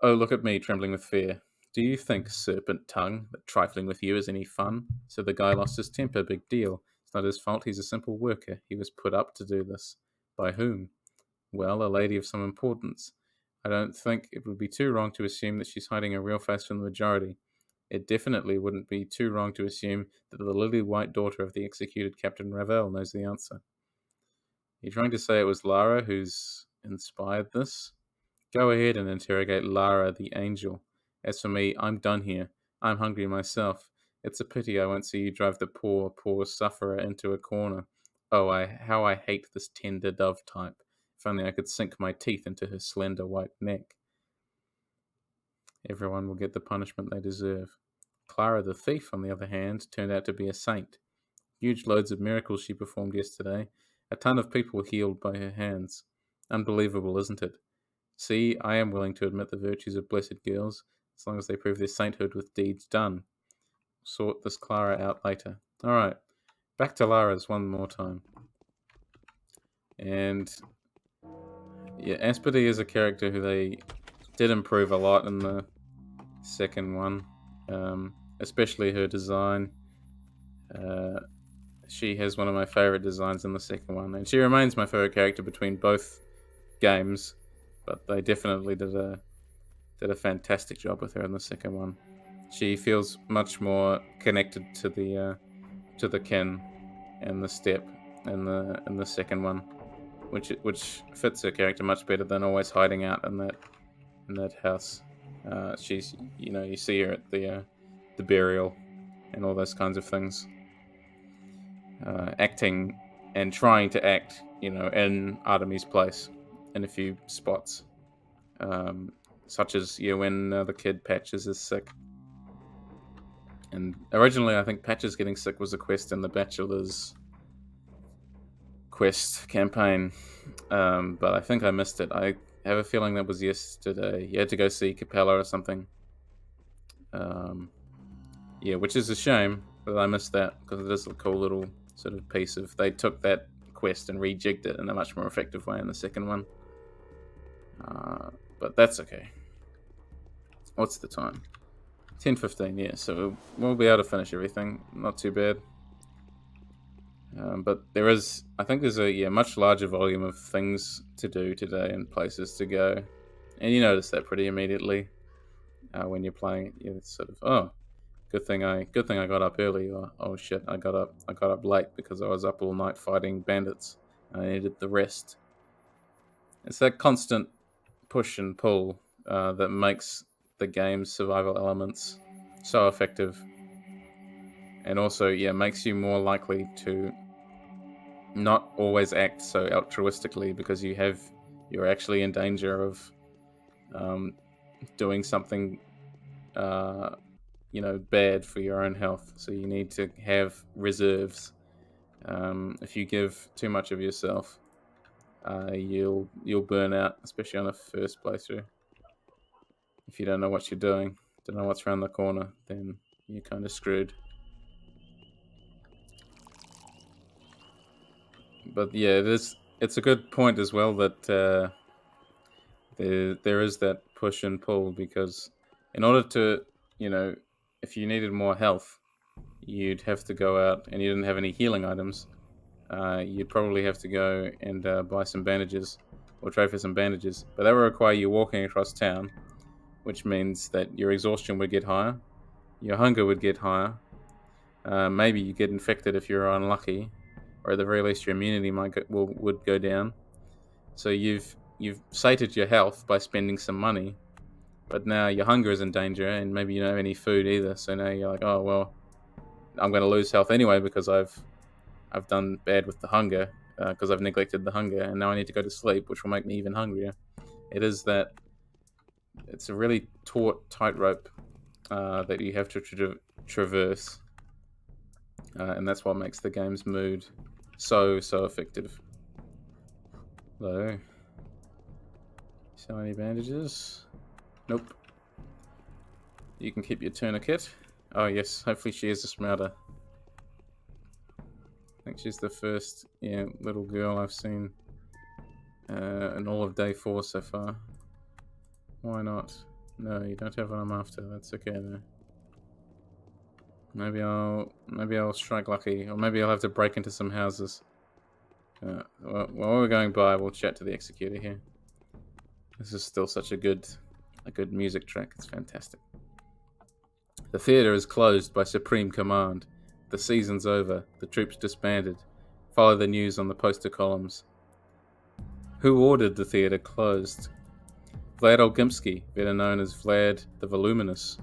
Oh, look at me, trembling with fear. Do you think, serpent tongue, that trifling with you is any fun? So the guy lost his temper, big deal. It's not his fault, he's a simple worker. He was put up to do this. By whom? Well, a lady of some importance. I don't think it would be too wrong to assume that she's hiding a real face from the majority. It definitely wouldn't be too wrong to assume that the lily-white daughter of the executed Captain Ravel knows the answer. You're trying to say it was Lara who's inspired this? Go ahead and interrogate Lara the angel. As for me, I'm done here. I'm hungry myself. It's a pity I won't see you drive the poor, poor sufferer into a corner. Oh, how I hate this tender dove type. If only I could sink my teeth into her slender white neck. Everyone will get the punishment they deserve. Clara the thief, on the other hand, turned out to be a saint. Huge loads of miracles she performed yesterday. A ton of people healed by her hands. Unbelievable, isn't it? See, I am willing to admit the virtues of blessed girls, as long as they prove their sainthood with deeds done. Sort this Clara out later. Alright, back to Lara's one more time. And yeah, Asperty is a character who they did improve a lot in the second one, especially her design. She has one of my favorite designs in the second one, and she remains my favorite character between both games. But they definitely did a fantastic job with her in the second one. She feels much more connected to the kin and the step in the second one, which fits her character much better than always hiding out in that house. She's you see her at the burial and all those kinds of things, acting and trying to act in Artemis' place in a few spots, such as when the kid Patches is sick. And originally, I think Patches getting sick was a quest in the Bachelor's quest campaign, but I think I missed it. I have a feeling that was yesterday. You had to go see Capella or something. Yeah, which is a shame that I missed that, because it is a cool little sort of piece of... They took that quest and rejigged it in a much more effective way in the second one. But that's okay. What's the time? 10:15, yeah, so we'll be able to finish everything. Not too bad. But I think there's a much larger volume of things to do today and places to go. And you notice that pretty immediately when you're playing. It's sort of, oh, good thing I got up early, or oh shit, I got up late because I was up all night fighting bandits. I needed the rest. It's that constant push and pull that makes the game's survival elements so effective, and also makes you more likely to not always act so altruistically, because you're actually in danger of doing something bad for your own health. So you need to have reserves. If you give too much of yourself, you'll burn out, especially on a first playthrough. If you don't know what you're doing, don't know what's around the corner, then you're kind of screwed. But yeah, it's a good point as well that there is that push and pull, because in order to, if you needed more health, you'd have to go out, and you didn't have any healing items, you'd probably have to go and buy some bandages or trade for some bandages. But that would require you walking across town, which means that your exhaustion would get higher, your hunger would get higher, maybe you get infected if you're unlucky, or at the very least your immunity would go down. So you've sated your health by spending some money, but now your hunger is in danger, and maybe you don't have any food either. So now you're like, oh well, I'm going to lose health anyway because I've done bad with the hunger, because I've neglected the hunger, and now I need to go to sleep, which will make me even hungrier. It's a really taut tightrope that you have to traverse, and that's what makes the game's mood so effective. Hello. Sell any bandages? Nope. You can keep your tourniquet. Oh yes, hopefully she is a smarter. I think she's the first, little girl I've seen in all of day 4 so far. Why not? No, you don't have what I'm after. That's okay though. Maybe I'll strike lucky, or maybe I'll have to break into some houses. While we're going by, we'll chat to the executor here. This is still such a good music track. It's fantastic. The theatre is closed by supreme command. The season's over. The troops disbanded. Follow the news on the poster columns. Who ordered the theatre closed? Vlad Olgimsky, better known as Vlad the Voluminous.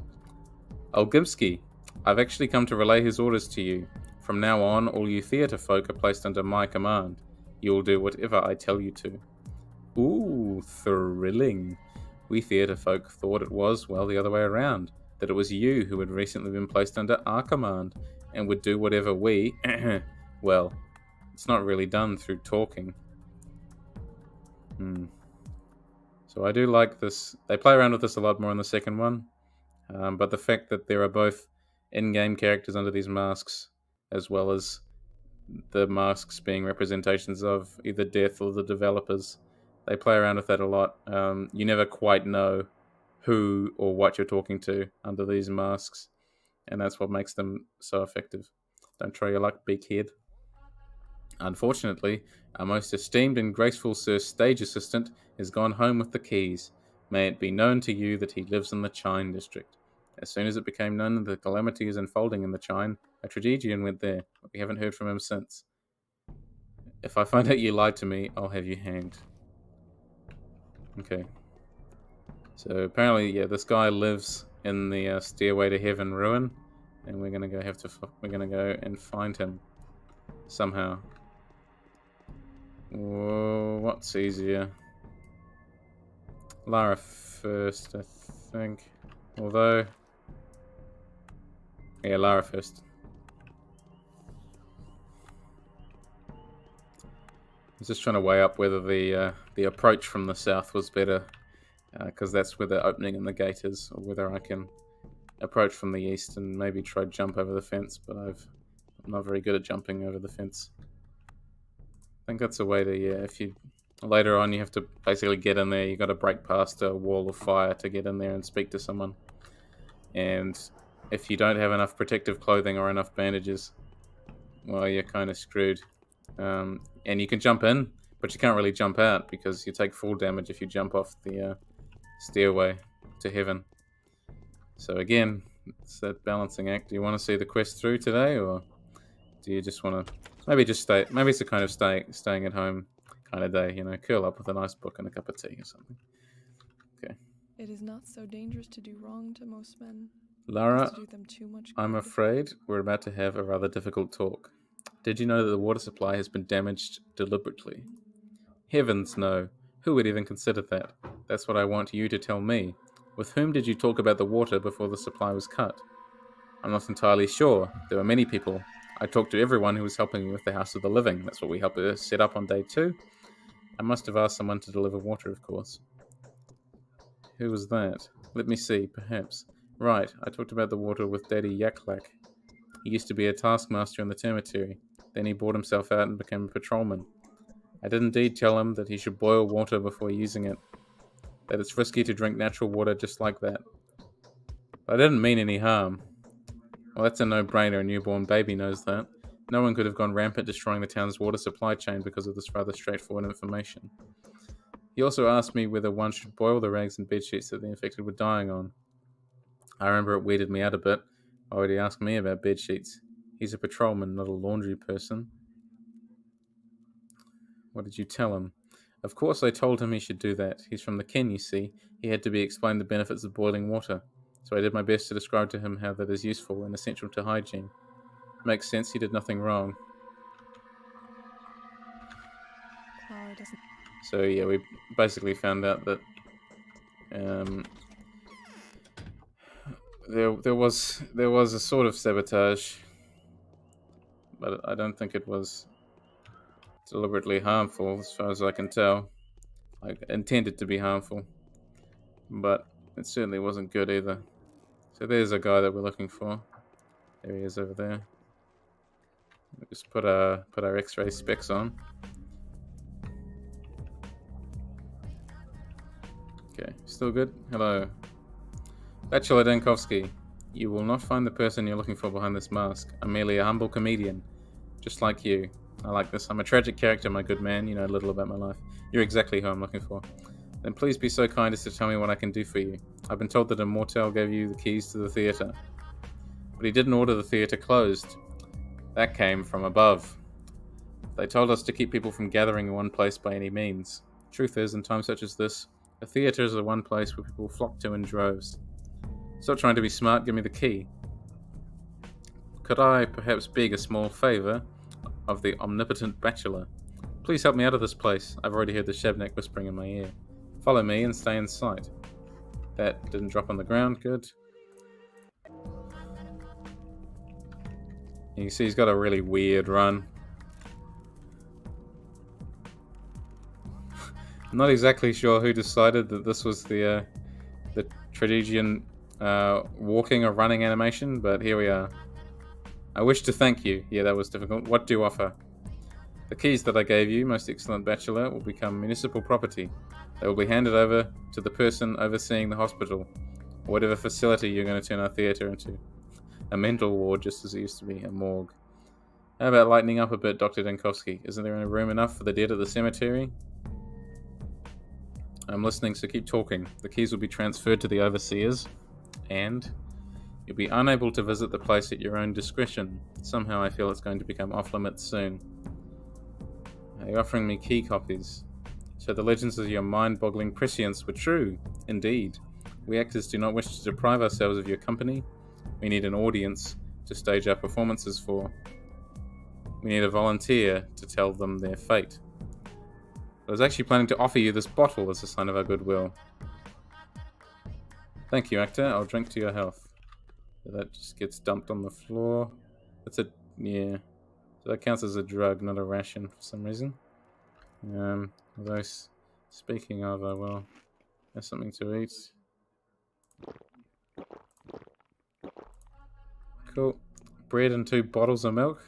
Olgimsky, I've actually come to relay his orders to you. From now on, all you theatre folk are placed under my command. You will do whatever I tell you to. Ooh, thrilling. We theatre folk thought it was, well, the other way around. That it was you who had recently been placed under our command and would do whatever we... well, it's not really done through talking. So I do like this. They play around with this a lot more in the second one. But the fact that there are both in-game characters under these masks, as well as the masks being representations of either death or the developers, they play around with that a lot. You never quite know who or what you're talking to under these masks, and that's what makes them so effective. Don't try your luck, big head. Unfortunately, our most esteemed and graceful Sir Stage Assistant has gone home with the keys. May it be known to you that he lives in the Chine district. As soon as it became known that the calamity is unfolding in the Chine, a tragedian went there, but we haven't heard from him since. If I find out you lied to me, I'll have you hanged. Okay. So apparently, this guy lives in the Stairway to Heaven ruin, and we're gonna go and find him somehow. Whoa, what's easier? Lara first, I think. Although, yeah, Lara first. I was just trying to weigh up whether the approach from the south was better, because that's where the opening and the gate is, or whether I can approach from the east and maybe try to jump over the fence, but I'm not very good at jumping over the fence. I think that's a way to, if you later on you have to basically get in there, you got to break past a wall of fire to get in there and speak to someone. And if you don't have enough protective clothing or enough bandages, well, you're kind of screwed. And you can jump in, but you can't really jump out because you take full damage if you jump off the stairway to heaven. So again, it's that balancing act. Do you want to see the quest through today, or do you just want to maybe just stay? Maybe it's a kind of staying at home kind of day. Curl up with a nice book and a cup of tea or something. Okay. It is not so dangerous to do wrong to most men. Lara, To do them too much I'm good. afraid we're about to have a rather difficult talk. Did you know that the water supply has been damaged deliberately? Heavens no. Who would even consider that? That's what I want you to tell me. With whom did you talk about the water before the supply was cut? I'm not entirely sure. There were many people. I talked to everyone who was helping me with the House of the Living. That's what we helped set up on day 2. I must have asked someone to deliver water, of course. Who was that? Let me see, perhaps. Right, I talked about the water with Daddy Yaklak. He used to be a taskmaster in the termitary. Then he bought himself out and became a patrolman. I did indeed tell him that he should boil water before using it. That it's risky to drink natural water just like that. But I didn't mean any harm. Well, that's a no-brainer. A newborn baby knows that. No one could have gone rampant destroying the town's water supply chain because of this rather straightforward information. He also asked me whether one should boil the rags and bedsheets that the infected were dying on. I remember it weirded me out a bit. Why would he ask me about bedsheets? He's a patrolman, not a laundry person. What did you tell him? Of course I told him he should do that. He's from the ken, you see. He had to be explained the benefits of boiling water. So I did my best to describe to him how that is useful and essential to hygiene. Makes sense, he did nothing wrong. Clara doesn't. So yeah, we basically found out that there was a sort of sabotage, but I don't think it was deliberately harmful, as far as I can tell. Like, intended to be harmful. But it certainly wasn't good either. So there's a guy that we're looking for. There he is over there. We'll just put our X-ray specs on. Okay, still good? Hello. Bachelor Dankovsky. You will not find the person you're looking for behind this mask. I'm merely a humble comedian. Just like you. I like this. I'm a tragic character, my good man. You know little about my life. You're exactly who I'm looking for. Then please be so kind as to tell me what I can do for you. I've been told that a mortal gave you the keys to the theatre. But he didn't order the theatre closed. That came from above. They told us to keep people from gathering in one place by any means. Truth is, in times such as this, a theatre is the one place where people flock to in droves. Stop trying to be smart, give me the key. Could I perhaps beg a small favour of the omnipotent Bachelor? Please help me out of this place. I've already heard the Shabnak whispering in my ear. Follow me and stay in sight. That didn't drop on the ground, good. You can see he's got a really weird run. I'm not exactly sure who decided that this was the Tragedian walking or running animation, but here we are. I wish to thank you. Yeah, that was difficult. What do you offer? The keys that I gave you, most excellent Bachelor, will become municipal property. They will be handed over to the person overseeing the hospital, or whatever facility you're going to turn our theatre into. A mental ward, just as it used to be, a morgue. How about lightening up a bit, Dr. Dankovsky? Isn't there any room enough for the dead at the cemetery? I'm listening, so keep talking. The keys will be transferred to the overseers, and you'll be unable to visit the place at your own discretion. Somehow I feel it's going to become off-limits soon. Are you offering me key copies? So the legends of your mind-boggling prescience were true. Indeed. We actors do not wish to deprive ourselves of your company. We need an audience to stage our performances for. We need a volunteer to tell them their fate. I was actually planning to offer you this bottle as a sign of our goodwill. Thank you, actor. I'll drink to your health. So that just gets dumped on the floor. That's a... yeah. So that counts as a drug, not a ration for some reason. Although, speaking of, I will have something to eat. Cool. Bread and 2 bottles of milk.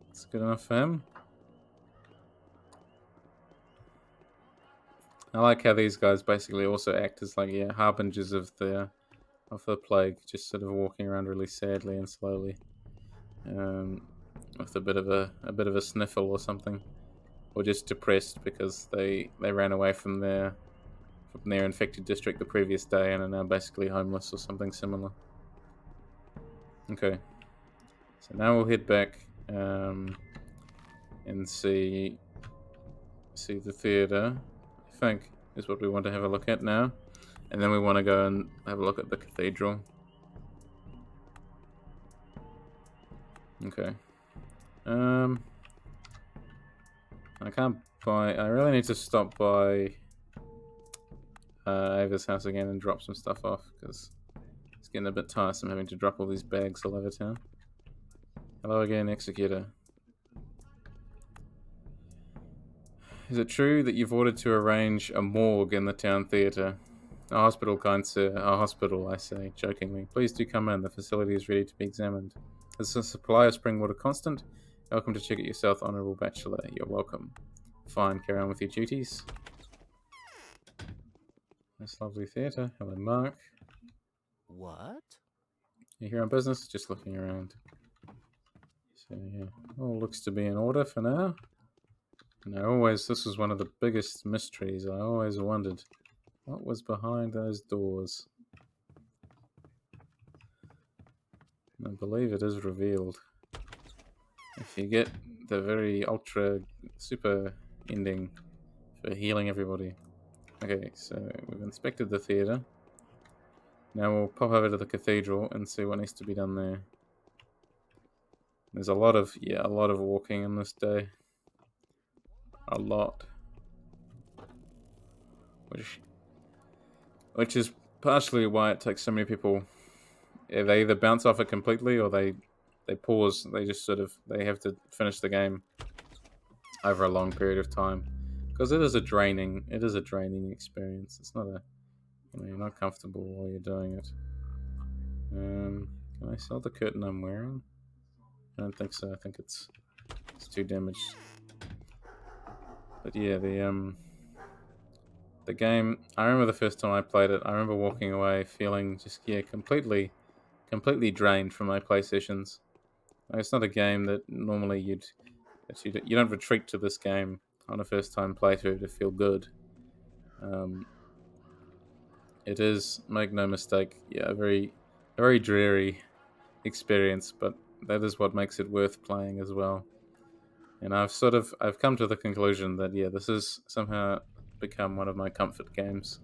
That's good enough for him. I like how these guys basically also act as like harbingers of the plague, just sort of walking around really sadly and slowly, with a bit of a sniffle or something, or just depressed because they ran away from their infected district the previous day and are now basically homeless or something similar. Okay, so now we'll head back and see the theatre. I think is what we want to have a look at now, and then we want to go and have a look at the cathedral. Okay. I can't buy. I really need to stop by Ava's house again and drop some stuff off because it's getting a bit tiresome having to drop all these bags all over town. Hello again, Executor. Is it true that you've ordered to arrange a morgue in the town theatre? A hospital, kind sir. A hospital, I say, jokingly. Please do come in. The facility is ready to be examined. Is the supply of spring water constant? Welcome to check it yourself, Honourable Bachelor. You're welcome. Fine, carry on with your duties. This lovely theatre. Hello, Mark. What? You here on business? Just looking around. So, yeah. All looks to be in order for now. And this was one of the biggest mysteries. I always wondered what was behind those doors. I believe it is revealed. If you get the very ultra super ending for healing everybody. Okay, so we've inspected the theatre. Now we'll pop over to the cathedral and see what needs to be done there. There's a lot of walking in this day. A lot. Which is partially why it takes so many people. Yeah, they either bounce off it completely or they pause. They just they have to finish the game over a long period of time, because it is a draining experience. It's not you're not comfortable while you're doing it. Can I sell the curtain I'm wearing? I don't think so. I think it's too damaged. But yeah, the game. I remember the first time I played it. I remember walking away feeling just completely drained from my play sessions. Like, it's not a game that normally you don't retreat to this game on a first time playthrough to feel good. It is, make no mistake, a very dreary experience, but that is what makes it worth playing as well. And I've come to the conclusion that this has somehow become one of my comfort games.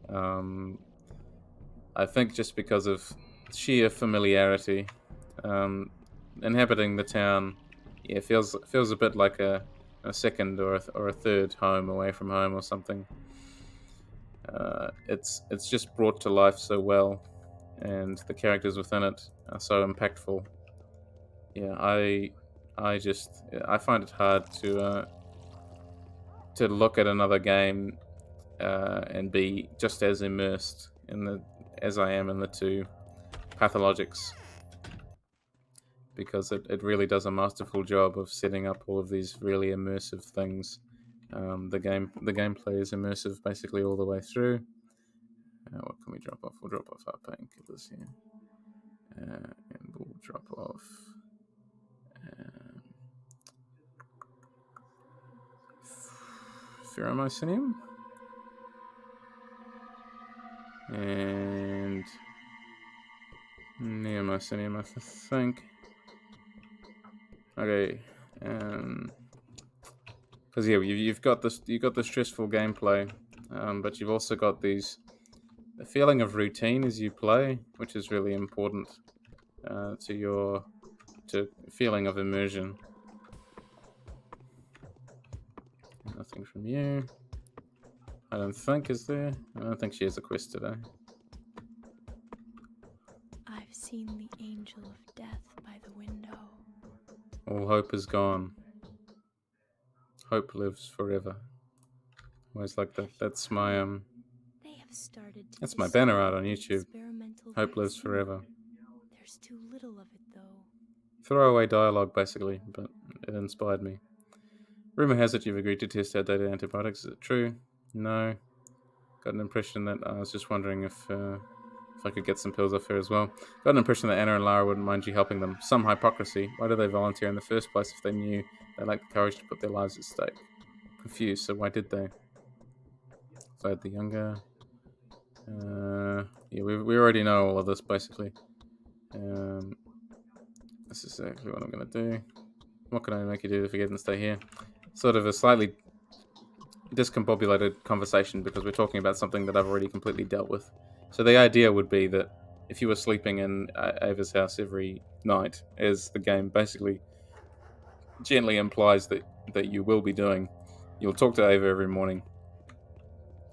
I think just because of sheer familiarity, inhabiting the town, feels a bit like a second or a third home away from home or something. It's just brought to life so well, and the characters within it are so impactful. I find it hard to look at another game and be just as immersed as I am in the two Pathologics, because it really does a masterful job of setting up all of these really immersive things. The gameplay is immersive basically all the way through. What can we drop off? We'll drop off our painkillers here, and we'll drop off. Ferromycinium and neomycinium, I think. Okay, because you've got the stressful gameplay, but you've also got the feeling of routine as you play, which is really important to feeling of immersion. Nothing from you. I don't think, is there? I don't think she has a quest today. I've seen the angel of death by the window. All hope is gone. Hope lives forever. Always like that. That's my They have started to That's my banner art on destroy the YouTube. experimental Hope lives vaccine. forever. There's too little of it, though. Throwaway dialogue, basically, but it inspired me. Rumor has it you've agreed to test our daily antibiotics. Is it true? No. Got an impression that I was just wondering if I could get some pills off her as well. Got an impression that Anna and Lara wouldn't mind you helping them. Some hypocrisy. Why did they volunteer in the first place if they knew they lacked the courage to put their lives at stake? Confused, so why did they? So the younger... we already know all of this, basically. This is exactly what I'm going to do. What can I make you do to forget and stay here? Sort of a slightly discombobulated conversation, because we're talking about something that I've already completely dealt with. So the idea would be that if you were sleeping in Ava's house every night, as the game basically gently implies that you will be doing, you'll talk to Ava every morning,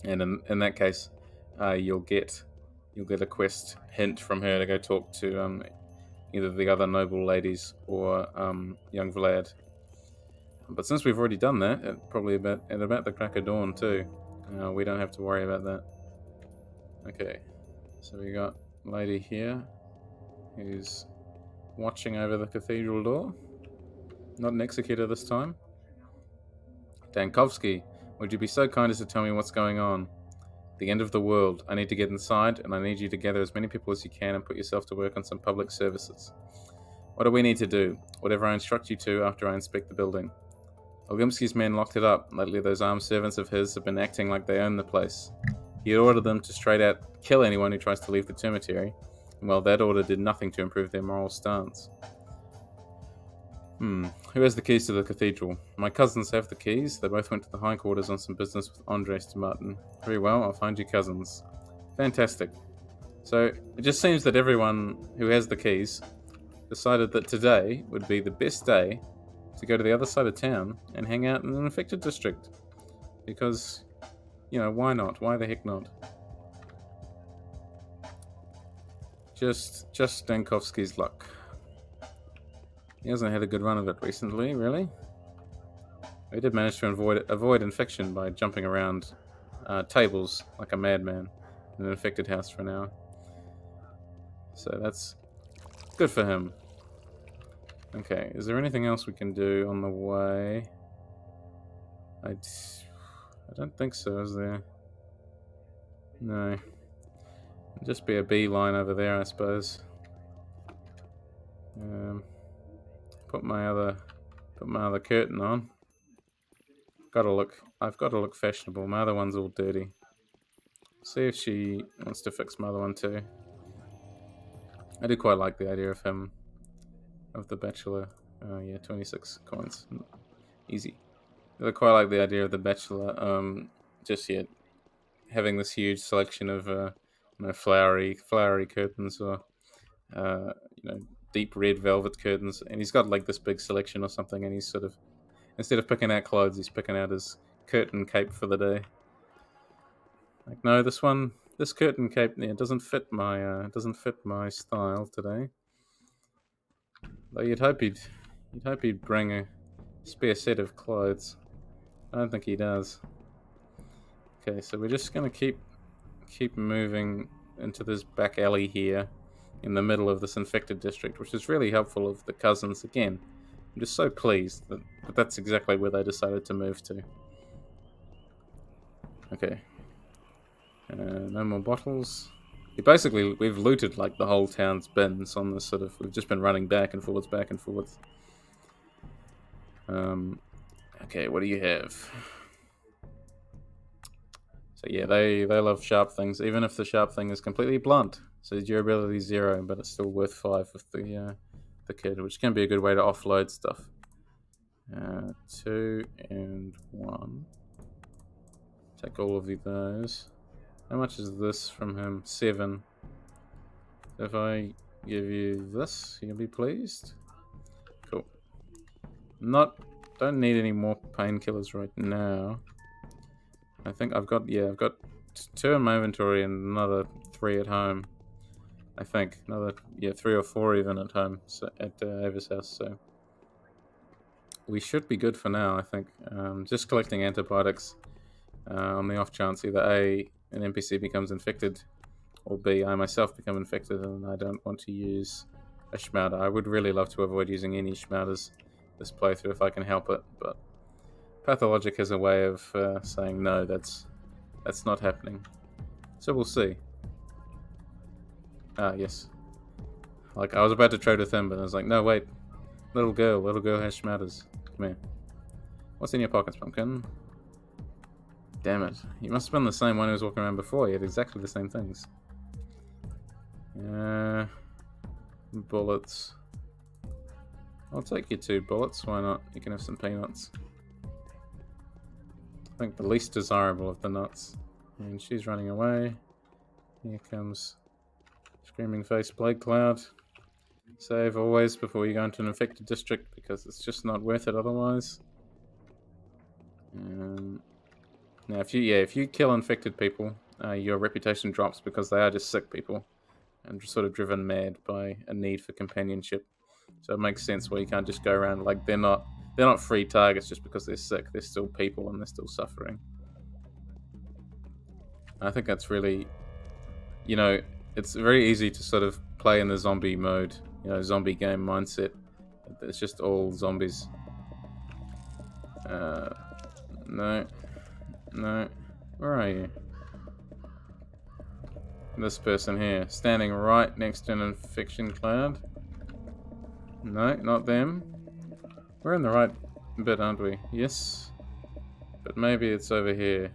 and in that case, you'll get a quest hint from her to go talk to either the other noble ladies or young Vlad. But since we've already done that, probably about the crack of dawn too, we don't have to worry about that. Okay, so we got a lady here who's watching over the cathedral door. Not an executor this time. Dankovsky, would you be so kind as to tell me what's going on? The end of the world. I need to get inside, and I need you to gather as many people as you can and put yourself to work on some public services. What do we need to do? Whatever I instruct you to after I inspect the building. Olgimsky's men locked it up. Lately, those armed servants of his have been acting like they own the place. He had ordered them to straight out kill anyone who tries to leave the termitary, and well, that order did nothing to improve their moral stance. Who has the keys to the cathedral? My cousins have the keys. They both went to the high quarters on some business with Andres de Martin. Very well, I'll find your cousins. Fantastic. So, it just seems that everyone who has the keys decided that today would be the best day to go to the other side of town and hang out in an infected district. Because, why not? Why the heck not? Just Stankovsky's luck. He hasn't had a good run of it recently, really. He did manage to avoid infection by jumping around tables like a madman in an infected house for an hour. So that's good for him. Okay, is there anything else we can do on the way? I don't think so, is there? No. It'll just be a beeline over there, I suppose. Put my other curtain on. I've got to look fashionable. My other one's all dirty. See if she wants to fix my other one too. I do quite like the idea of him, of the Bachelor. Oh yeah, 26 coins, easy. I quite like the idea of the Bachelor. Just yet having this huge selection of flowery curtains or deep red velvet curtains, and he's got like this big selection or something, and he's sort of, instead of picking out clothes, he's picking out his curtain cape for the day. Like, no, this curtain cape doesn't fit my style today. Though you'd hope he'd bring a spare set of clothes. I don't think he does. Okay, so we're just gonna keep moving into this back alley here in the middle of this infected district, which is really helpful of the cousins. Again, I'm just so pleased that that's exactly where they decided to move to. Okay. No more bottles. We've looted like the whole town's bins on this sort of. We've just been running back and forwards. Okay, what do you have? So yeah, they love sharp things, even if the sharp thing is completely blunt. So durability 0, but it's still worth 5 with the kid, which can be a good way to offload stuff. 2 and 1. Take all of those. How much is this from him? 7. If I give you this, you'll be pleased. Cool. Don't need any more painkillers right now. I think I've got 2 in my inventory and another 3 at home. I think another 3 or 4 even at home, so at Ava's house. So we should be good for now. I think just collecting antibiotics on the off chance either A, an NPC becomes infected, or B, I myself become infected and I don't want to use a schmouder. I would really love to avoid using any schmouders this playthrough if I can help it, but Pathologic has a way of saying no, that's not happening. So we'll see. Ah, yes. Like, I was about to trade with him, but I was like, no, wait. Little girl has schmouders. Come here. What's in your pockets, pumpkin? Damn it. You must have been the same one who was walking around before. He had exactly the same things. Bullets. I'll take your 2 bullets. Why not? You can have some peanuts. I think the least desirable of the nuts. And she's running away. Here comes Screaming Face Plague Cloud. Save always before you go into an infected district because it's just not worth it otherwise. Now, if you kill infected people, your reputation drops because they are just sick people and sort of driven mad by a need for companionship. So it makes sense why you can't just go around like they're not free targets just because they're sick. They're still people and they're still suffering. I think that's really, it's very easy to sort of play in the zombie mode, zombie game mindset. It's just all zombies. No. Where are you? This person here, standing right next to an infection cloud. No, not them. We're in the right bit, aren't we? Yes. But maybe it's over here.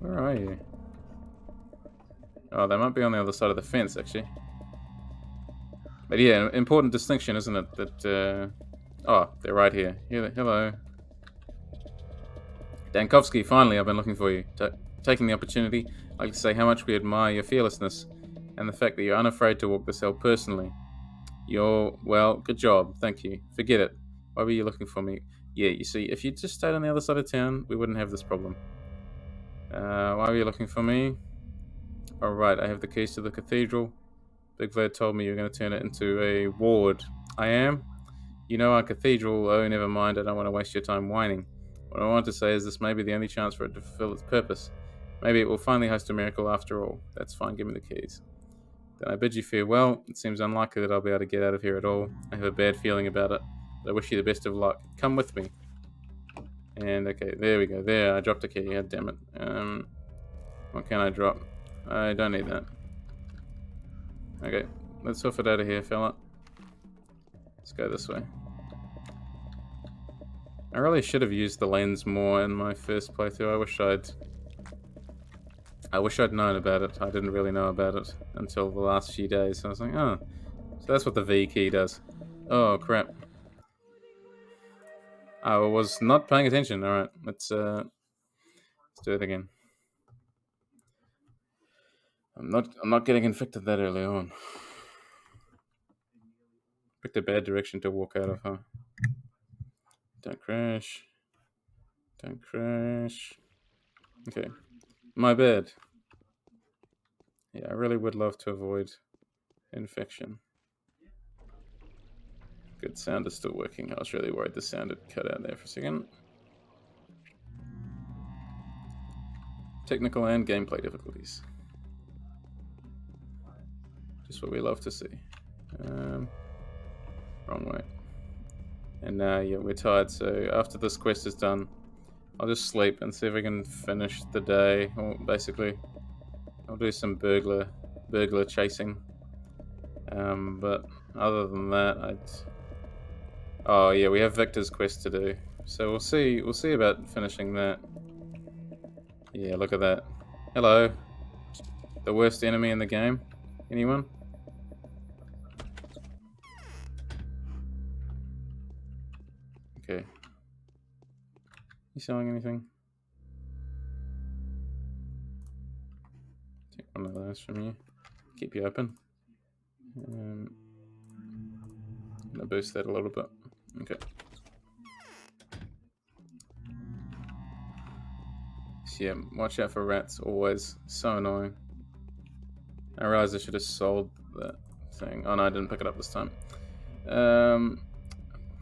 Where are you? Oh, they might be on the other side of the fence, actually. But yeah, important distinction, isn't it? That, oh, they're right here. Hello. Dankovsky, finally, I've been looking for you. Taking the opportunity, I'd like to say how much we admire your fearlessness and the fact that you're unafraid to walk this hell personally. Well, good job, thank you. Forget it. Why were you looking for me? Yeah, you see, if you just stayed on the other side of town, we wouldn't have this problem. Why were you looking for me? Alright, I have the keys to the Cathedral. Big Bird told me you were going to turn it into a ward. I am? You know our cathedral. Oh, never mind. I don't want to waste your time whining. What I want to say is this may be the only chance for it to fulfill its purpose. Maybe it will finally host a miracle after all. That's fine. Give me the keys. Then I bid you farewell. It seems unlikely that I'll be able to get out of here at all. I have a bad feeling about it. But I wish you the best of luck. Come with me. And okay, there we go. There, I dropped a key. God damn it. What can I drop? I don't need that. Okay, let's hoof it out of here, fella. Let's go this way. I really should have used the lens more in my first playthrough. I wish I'd known about it. I didn't really know about it until the last few days. So I was like, oh, so that's what the V key does. Oh crap! I was not paying attention. All right, let's do it again. I'm not getting infected that early on. Picked a bad direction to walk out of, huh? Don't crash. Don't crash. Okay. My bad. Yeah, I really would love to avoid infection. Good, sound is still working. I was really worried the sound had cut out there for a second. Technical and gameplay difficulties. Just what we love to see. Wrong way. And now, yeah, we're tired, so after this quest is done, I'll just sleep and see if I can finish the day. Or basically, I'll do some burglar chasing. But other than that, oh yeah, we have Victor's quest to do, so we'll see about finishing that. Yeah, look at that. Hello. The worst enemy in the game. Anyone? Okay. You selling anything? Take one of those from you. Keep you open. I'm gonna boost that a little bit. Okay. So yeah, watch out for rats, always. So annoying. I realized I should have sold that thing. Oh no, I didn't pick it up this time.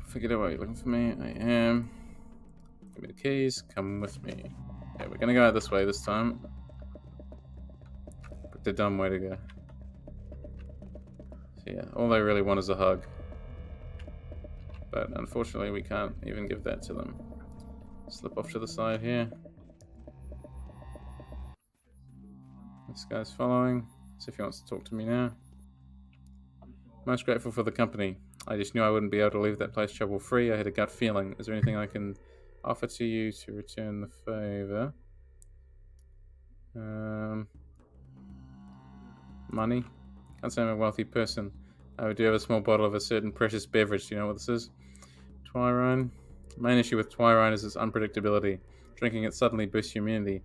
Forget about you looking for me. I am. Give me the keys. Come with me. Okay, we're gonna go out this way this time. But the dumb way to go. So yeah, all they really want is a hug. But unfortunately, we can't even give that to them. Slip off to the side here. This guy's following. See if he wants to talk to me now. Most grateful for the company. I just knew I wouldn't be able to leave that place trouble-free. I had a gut feeling. Is there anything I can offer to you to return the favor? Money? Can't say I'm a wealthy person. I do have a small bottle of a certain precious beverage. Do you know what this is? Twyrine? Main issue with Twyrine is its unpredictability. Drinking it suddenly boosts your immunity.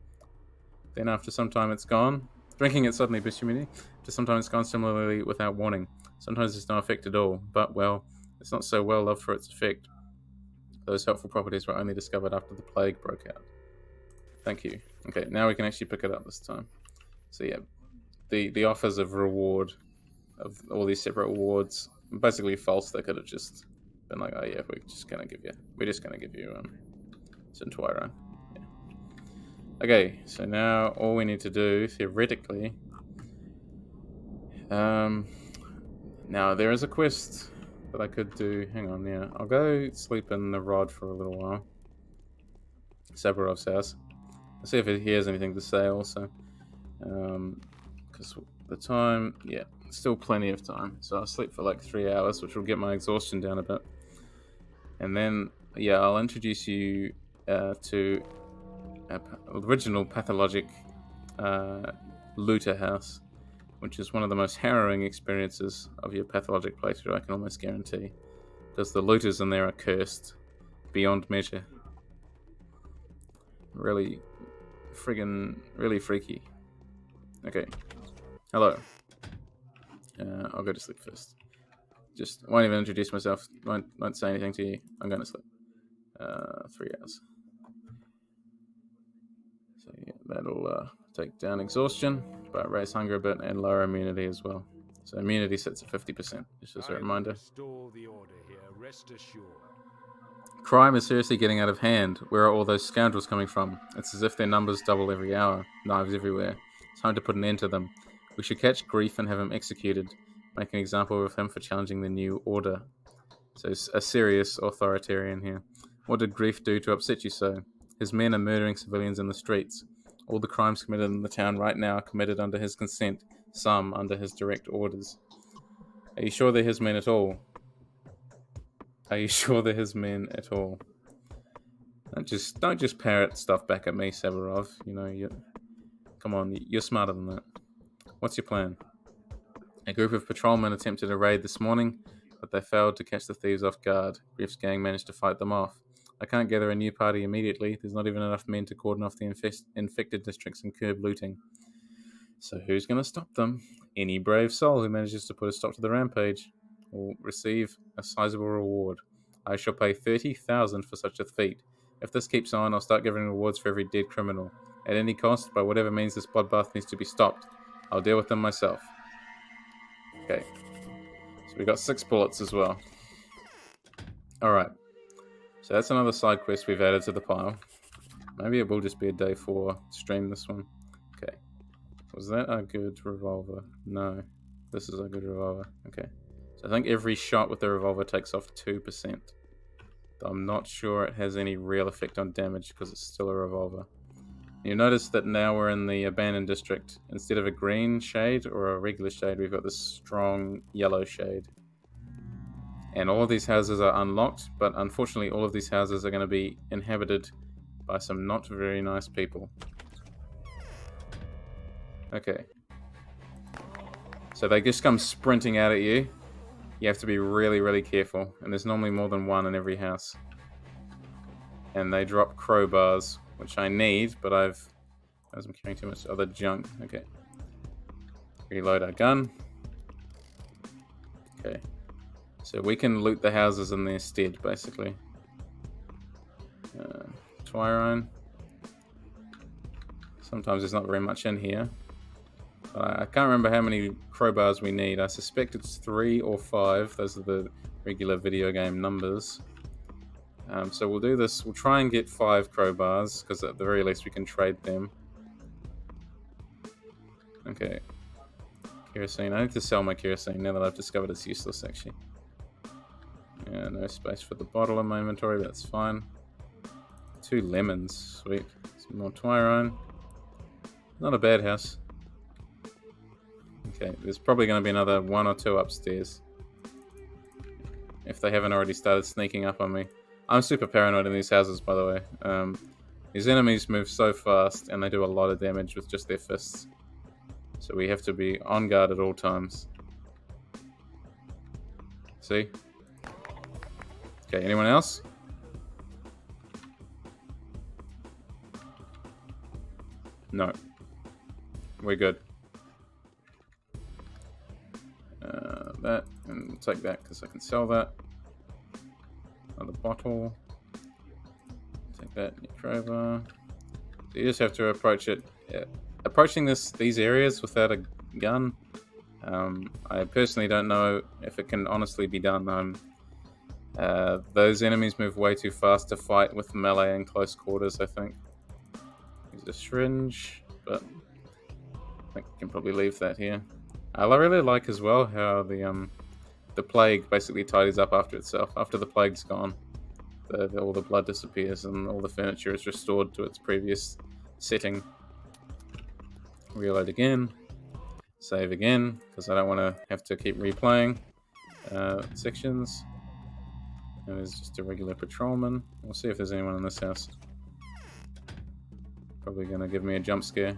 Then after some time it's gone. Drinking it suddenly boosts your immunity. After some time it's gone similarly without warning. Sometimes there's no effect at all. But, well, it's not so well loved for its effect. Those helpful properties were only discovered after the plague broke out. Thank you. Okay, now we can actually pick it up this time. So yeah, the offers of reward of all these separate awards basically false. They could have just been like, oh yeah, we're just gonna give you some Twyrine. Yeah. Okay, so now all we need to do theoretically. Now there is a quest that I could do. Hang on, yeah, I'll go sleep in the rod for a little while. Sabarov's house. I'll see if he has anything to say also. Because the time, yeah, still plenty of time. So I'll sleep for like 3 hours, which will get my exhaustion down a bit. And then, yeah, I'll introduce you to original Pathologic looter house, which is one of the most harrowing experiences of your Pathologic playthrough, I can almost guarantee. Because the looters in there are cursed beyond measure. Really freaky. Okay. Hello. I'll go to sleep first. Just won't even introduce myself. Won't say anything to you. I'm going to sleep. 3 hours. So yeah, that'll take down exhaustion, but raise hunger a bit and lower immunity as well. So immunity sits at 50%, just as a reminder. Restore the order here, rest assured. Crime is seriously getting out of hand. Where are all those scoundrels coming from? It's as if their numbers double every hour. Knives everywhere. It's time to put an end to them. We should catch Grief and have him executed. Make an example of him for challenging the new order. So a serious authoritarian here. What did Grief do to upset you so? His men are murdering civilians in the streets. All the crimes committed in the town right now are committed under his consent, some under his direct orders. Are you sure they're his men at all? Are you sure they're his men at all? Don't just parrot stuff back at me, Savarov. You know, come on, you're smarter than that. What's your plan? A group of patrolmen attempted a raid this morning, but they failed to catch the thieves off guard. Griff's gang managed to fight them off. I can't gather a new party immediately. There's not even enough men to cordon off the infected districts and curb looting. So who's going to stop them? Any brave soul who manages to put a stop to the rampage will receive a sizable reward. I shall pay 30,000 for such a feat. If this keeps on, I'll start giving rewards for every dead criminal. At any cost, by whatever means this bloodbath needs to be stopped. I'll deal with them myself. Okay. So we got 6 bullets as well. Alright. So that's another side quest we've added to the pile. Maybe it will just be a day 4 stream this one. Okay. Was that a good revolver? No. This is a good revolver. Okay. So I think every shot with the revolver takes off 2%. I'm not sure it has any real effect on damage because it's still a revolver. You notice that now we're in the abandoned district. Instead of a green shade or a regular shade, we've got this strong yellow shade. And all of these houses are unlocked, but unfortunately all of these houses are going to be inhabited by some not very nice people. Okay. So they just come sprinting out at you. You have to be really, really careful. And there's normally more than one in every house. And they drop crowbars, which I need, but as I'm carrying too much other junk. Okay. Reload our gun. Okay. So we can loot the houses in their stead, basically. Twirine. Sometimes there's not very much in here. I can't remember how many crowbars we need. I suspect it's 3 or 5. Those are the regular video game numbers. So we'll do this. We'll try and get 5 crowbars, because at the very least we can trade them. Okay. Kerosene. I need to sell my kerosene now that I've discovered it's useless, actually. Yeah, no space for the bottle in my inventory, but that's fine. 2 lemons. Sweet. Some more Twirine. Not a bad house. Okay, there's probably going to be another 1 or 2 upstairs. If they haven't already started sneaking up on me. I'm super paranoid in these houses, by the way. These enemies move so fast, and they do a lot of damage with just their fists. So we have to be on guard at all times. See? Okay, anyone else? No. We're good. That, and we'll take that because I can sell that. Another bottle. Take that, Nitrova. So you just have to approach it. Yeah. Approaching these areas without a gun, I personally don't know if it can honestly be done. Those enemies move way too fast to fight with melee and close quarters, I think. There's a syringe, but I think we can probably leave that here. I really like as well how the plague basically tidies up after itself. After the plague's gone, all the blood disappears and all the furniture is restored to its previous setting. Reload again. Save again, because I don't want to have to keep replaying sections. And there's just a regular patrolman. We'll see if there's anyone in this house. Probably going to give me a jump scare.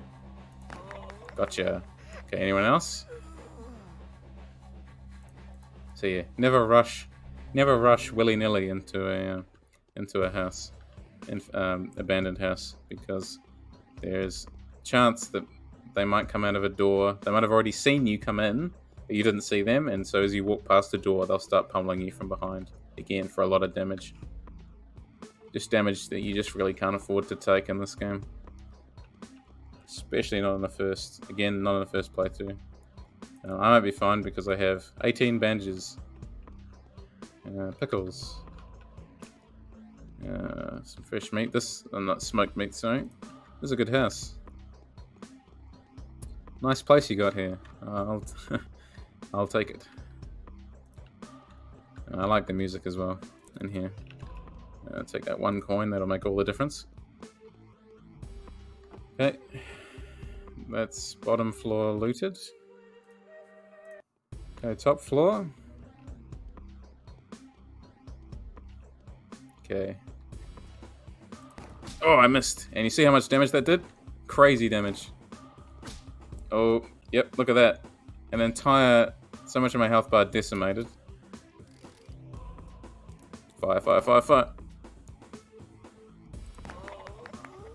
Gotcha. Okay, anyone else? So yeah, never rush willy-nilly into a house, abandoned house, because there's a chance that they might come out of a door. They might have already seen you come in, but you didn't see them, and so as you walk past the door, they'll start pummeling you from behind again for a lot of damage. Just damage that you just really can't afford to take in this game, especially not in the first playthrough. I might be fine because I have 18 bandages. Pickles. Some fresh meat. Not smoked meat, sorry. This is a good house. Nice place you got here. I'll take it. I like the music as well in here. Take that 1 coin, that'll make all the difference. Okay. That's bottom floor looted. Okay, top floor. Okay. Oh, I missed. And you see how much damage that did? Crazy damage. Oh, yep, look at that. An entire... So much of my health bar decimated. Fire, fire, fire, fire.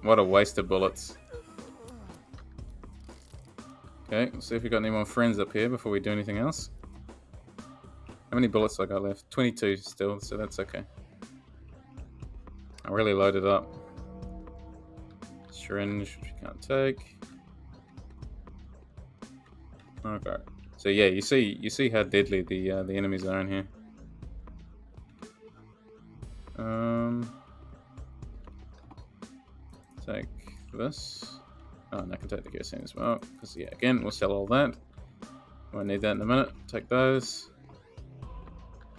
What a waste of bullets. Okay, let's see if we got any more friends up here before we do anything else. How many bullets I got left? 22 still, so that's okay. I really loaded up. Syringe, which we can't take. Okay. So yeah, you see how deadly the enemies are in here. Take this. Oh, and I can take the kerosene as well. Because yeah, again, we'll sell all that. Won't need that in a minute. Take those.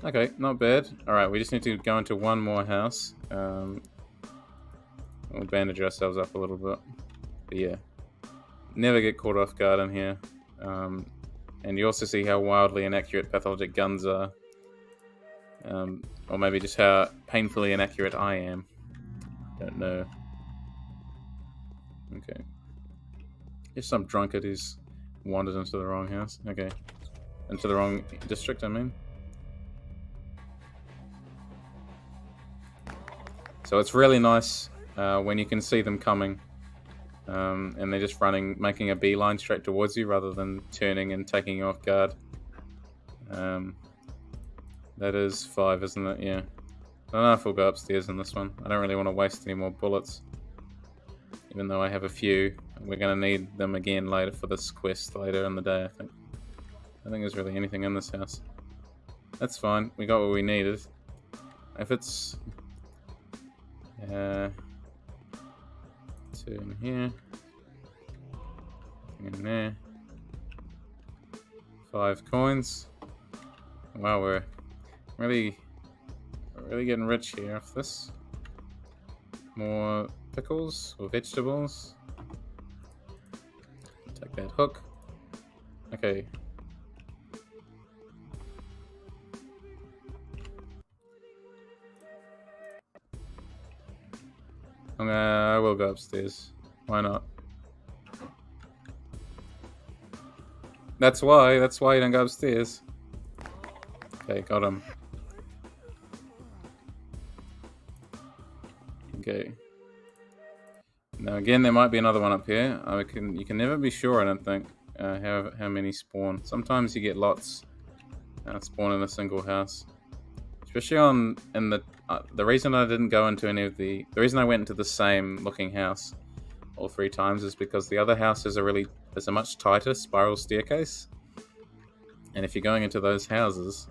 Okay, not bad. Alright, we just need to go into one more house. We'll bandage ourselves up a little bit. But yeah, never get caught off guard in here. And you also see how wildly inaccurate pathologic guns are. Or maybe just how painfully inaccurate I am. Don't know. Okay. If some drunkard who's wandered into the wrong house. Okay. Into the wrong district, I mean. So it's really nice when you can see them coming. And they're just running, making a beeline straight towards you rather than turning and taking you off guard. That is 5, isn't it? Yeah. I don't know if we'll go upstairs in this one. I don't really want to waste any more bullets. Even though I have a few. We're going to need them again later for this quest later in the day, I think. I don't think there's really anything in this house. That's fine. We got what we needed. If it's... 2 in here. In there. 5 coins. Wow, we're really getting rich here off this. More pickles or vegetables. Take that hook. Okay. I will go upstairs. Why not? That's why you don't go upstairs. Okay, got him. Okay. Now again, there might be another one up here. You can never be sure, I don't think, how many spawn. Sometimes you get lots spawn in a single house. Especially the reason I didn't go into the reason I went into the same looking house all 3 times is because the other house is a much tighter spiral staircase. And if you're going into those houses,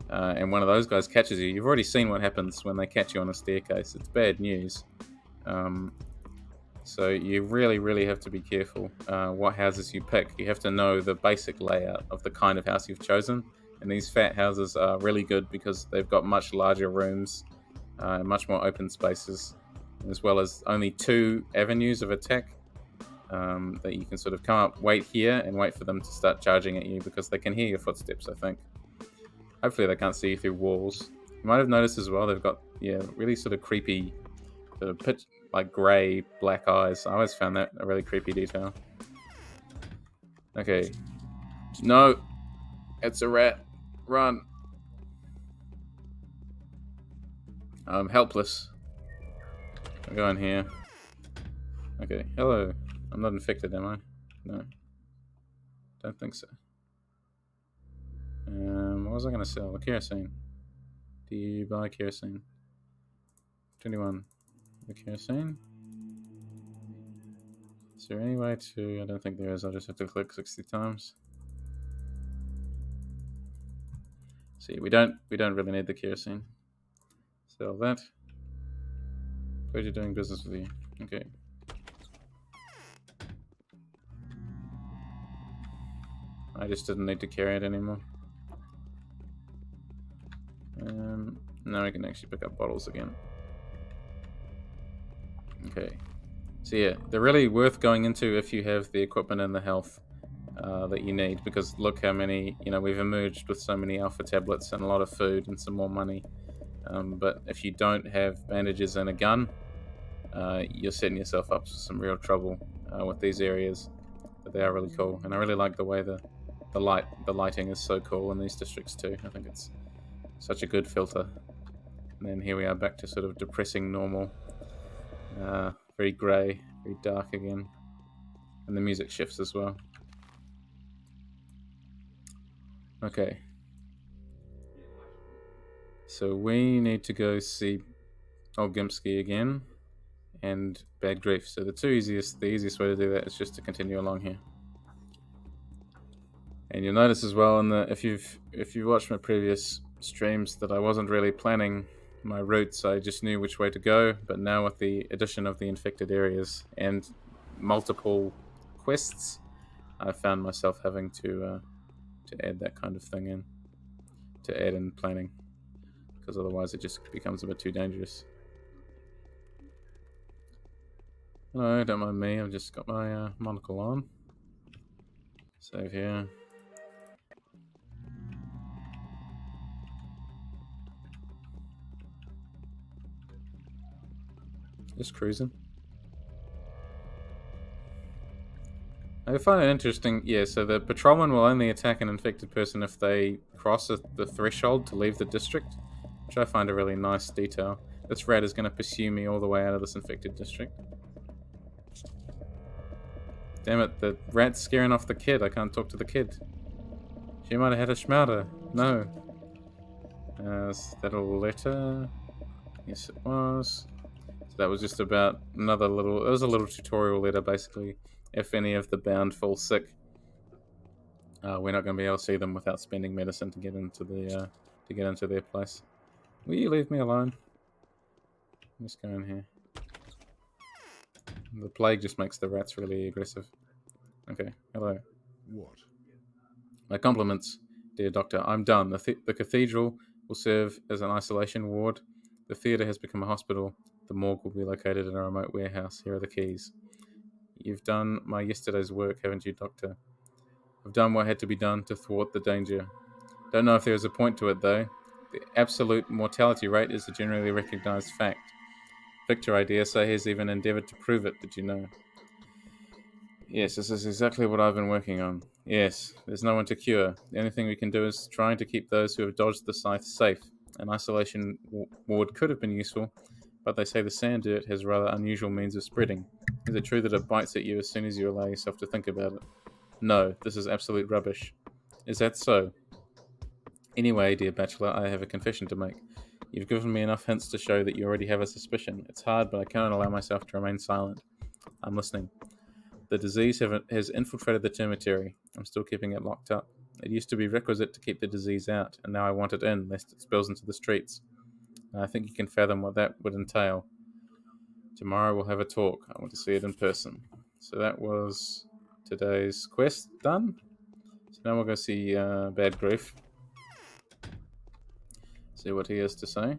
and one of those guys catches you, you've already seen what happens when they catch you on a staircase. It's bad news. So you really have to be careful what houses you pick. You have to know the basic layout of the kind of house you've chosen. And these fat houses are really good because they've got much larger rooms, much more open spaces, as well as only 2 avenues of attack that you can sort of come up, wait here, and wait for them to start charging at you because they can hear your footsteps, I think. Hopefully they can't see you through walls. You might have noticed as well, they've got, really sort of creepy, sort of pitch, like grey, black eyes. I always found that a really creepy detail. Okay. No! It's a rat. Run. I'm helpless. I'll go in here. Okay, hello. I'm not infected, am I? No. Don't think so. What was I going to sell? The kerosene. Do you buy kerosene? 21. The kerosene. Is there any way to... I don't think there is. I'll just have to click 60 times. See, we don't really need the kerosene. Sell that. Pleasure doing business with you. Okay. I just didn't need to carry it anymore. Now we can actually pick up bottles again. Okay. So yeah, they're really worth going into if you have the equipment and the health that you need, because look how many, we've emerged with so many alpha tablets and a lot of food and some more money. But if you don't have bandages and a gun, you're setting yourself up for some real trouble with these areas. But they are really cool, and I really like the way the lighting is so cool in these districts too. I think it's such a good filter. And then here we are back to sort of depressing normal, very grey, very dark again, and the music shifts as well. Okay, so we need to go see Old Gimpsky again and Bad Grief. So the easiest way to do that is just to continue along here. And you'll notice as well if you've watched my previous streams that I wasn't really planning my routes. I just knew which way to go. But now with the addition of the infected areas and multiple quests, I found myself having to add that kind of thing in, to add in planning, because otherwise it just becomes a bit too dangerous. Hello, don't mind me. I've just got my monocle on. Save here. Just cruising. I find it interesting. Yeah, so the patrolman will only attack an infected person if they cross the threshold to leave the district, which I find a really nice detail. This rat is going to pursue me all the way out of this infected district. Damn it, the rat's scaring off the kid. I can't talk to the kid. She might have had a schmouder. No. Is that a letter? Yes, it was. So that was just about another little... It was a little tutorial letter, basically. If any of the bound fall sick, we're not going to be able to see them without spending medicine to get into their place. Will you leave me alone? Let's go in here. The plague just makes the rats really aggressive. Okay, hello. What? My compliments, dear doctor. I'm done. The cathedral will serve as an isolation ward. The theatre has become a hospital. The morgue will be located in a remote warehouse. Here are the keys. You've done my yesterday's work, haven't you, doctor? I've done what had to be done to thwart the danger. Don't know if there is a point to it, though. The absolute mortality rate is a generally recognized fact. Victor, I dare say, has even endeavored to prove it, did you know? Yes, this is exactly what I've been working on. Yes, there's no one to cure. The only thing we can do is trying to keep those who have dodged the scythe safe. An isolation ward could have been useful, but they say the sand dirt has rather unusual means of spreading. Is it true that it bites at you as soon as you allow yourself to think about it? No, this is absolute rubbish. Is that so? Anyway, dear Bachelor, I have a confession to make. You've given me enough hints to show that you already have a suspicion. It's hard, but I cannot allow myself to remain silent. I'm listening. The disease has infiltrated the termitary. I'm still keeping it locked up. It used to be requisite to keep the disease out, and now I want it in, lest it spills into the streets. And I think you can fathom what that would entail. Tomorrow we'll have a talk. I want to see it in person. So that was today's quest done. So now we'll go see Bad Grief. See what he has to say,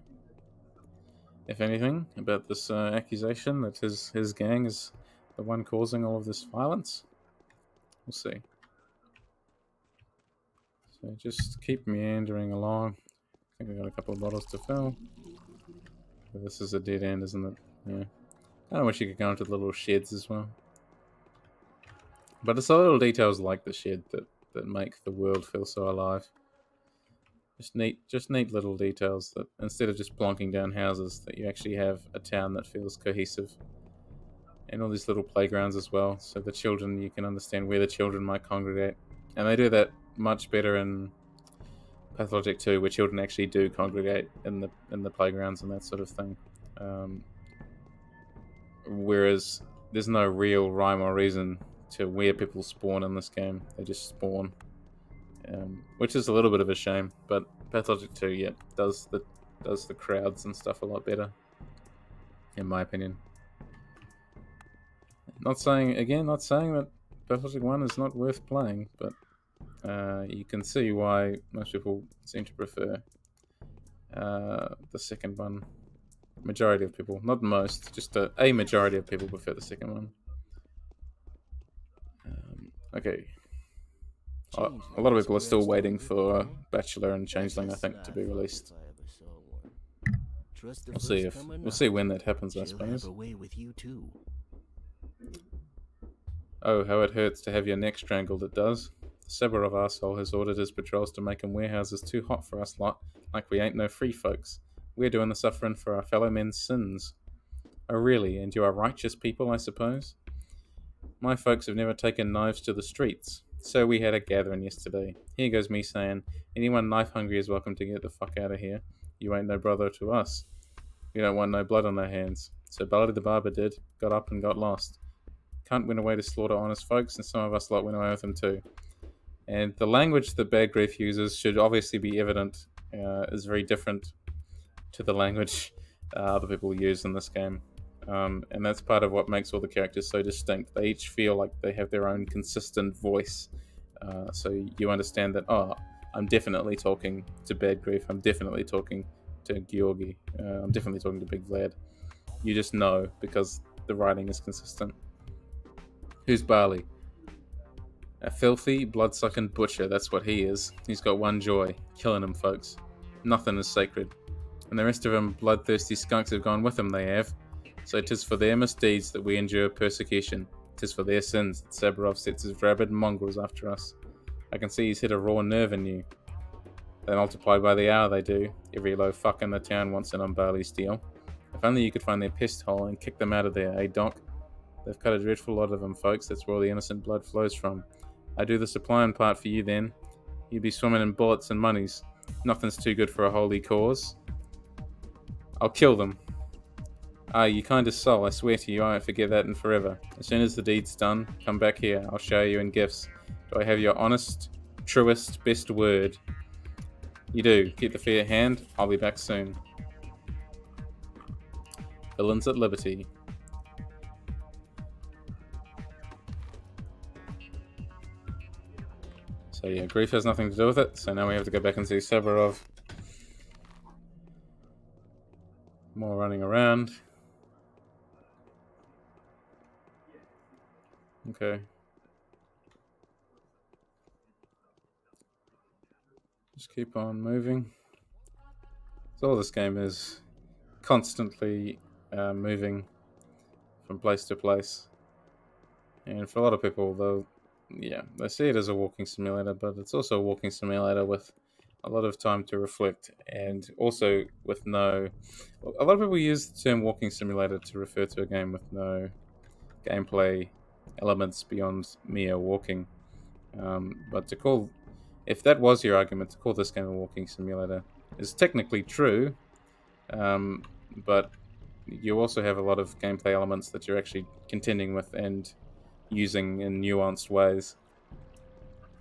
if anything, about this accusation that his gang is the one causing all of this violence. We'll see. So just keep meandering along. I think I got a couple of bottles to fill. But this is a dead end, isn't it? Yeah. I don't wish you could go into the little sheds as well. But it's the little details like the shed that make the world feel so alive. Just neat little details that instead of just plonking down houses, that you actually have a town that feels cohesive. And all these little playgrounds as well, so the children, you can understand where the children might congregate. And they do that much better in Pathologic 2, where children actually do congregate in the playgrounds and that sort of thing. Whereas there's no real rhyme or reason to where people spawn in this game. They just spawn. Which is a little bit of a shame, but Pathologic 2, yeah, does the crowds and stuff a lot better, in my opinion. Not saying that Pathologic 1 is not worth playing, but you can see why most people seem to prefer the second one. Majority of people, not most, just a majority of people prefer the second one. Okay. A lot of people are still waiting for Bachelor and Changeling, I think, to be released. We'll see when that happens, I suppose. Oh, how it hurts to have your neck strangled, it does. The Sabarov arsehole has ordered his patrols to make warehouses too hot for us lot, like we ain't no free folks. We're doing the suffering for our fellow men's sins. Oh really, and you are righteous people, I suppose? My folks have never taken knives to the streets, so we had a gathering yesterday. Here goes me saying, anyone knife hungry is welcome to get the fuck out of here. You ain't no brother to us. We don't want no blood on our hands. So Ballady the barber did, got up and got lost. Cunt went away to slaughter honest folks, and some of us lot went away with him too. And the language that Bad Grief uses should obviously be evident, is very different to the language other people use in this game. And that's part of what makes all the characters so distinct. They each feel like they have their own consistent voice. So you understand that, oh, I'm definitely talking to Bad Grief, I'm definitely talking to Georgi, I'm definitely talking to Big Vlad. You just know because the writing is consistent. Who's Barley? A filthy, blood-sucking butcher, that's what he is. He's got one joy, killing him, folks. Nothing is sacred. And the rest of them bloodthirsty skunks have gone with him, they have. So 'tis for their misdeeds that we endure persecution. 'Tis for their sins that Sabarov sets his rabid mongrels after us. I can see he's hit a raw nerve in you. They multiply by the hour, they do. Every low fuck in the town wants in on Barley's deal. If only you could find their pest hole and kick them out of there, eh, Doc? They've cut a dreadful lot of them, folks. That's where all the innocent blood flows from. I do the supplying part for you then. You'd be swimming in bullets and monies. Nothing's too good for a holy cause. I'll kill them. Ah, you kindest soul, I swear to you I won't forget that in forever. As soon as the deed's done, come back here. I'll show you in gifts. Do I have your honest, truest, best word? You do. Keep the fair hand. I'll be back soon. Villains at liberty. So yeah, grief has nothing to do with it, so now we have to go back and see Sabarov. More running around. Okay. Just keep on moving. So all this game is constantly moving from place to place. And for a lot of people, they see it as a walking simulator, but it's also a walking simulator with a lot of time to reflect, and also with no... A lot of people use the term walking simulator to refer to a game with no gameplay elements beyond mere walking. But to call... If that was your argument, to call this game a walking simulator is technically true, but you also have a lot of gameplay elements that you're actually contending with and using in nuanced ways.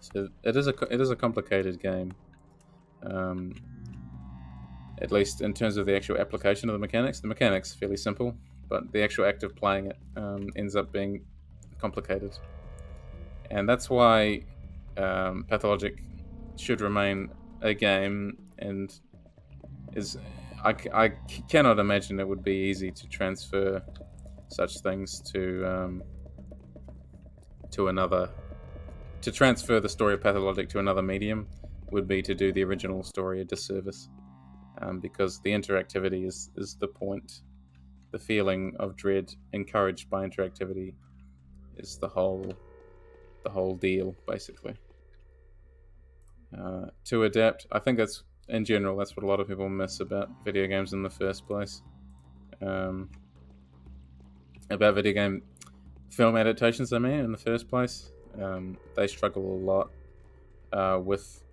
So it is a complicated game, at least in terms of the actual application of the mechanics. The mechanics are fairly simple, but the actual act of playing it ends up being complicated, and that's why Pathologic should remain a game, and I cannot imagine it would be easy to transfer such things to another. To transfer the story of Pathologic to another medium would be to do the original story a disservice, because the interactivity is the point. The feeling of dread encouraged by interactivity is the whole deal, basically. To adapt, I think that's in general that's what a lot of people miss about video games in the first place. About video game film adaptations, I mean, in the first place. They struggle a lot with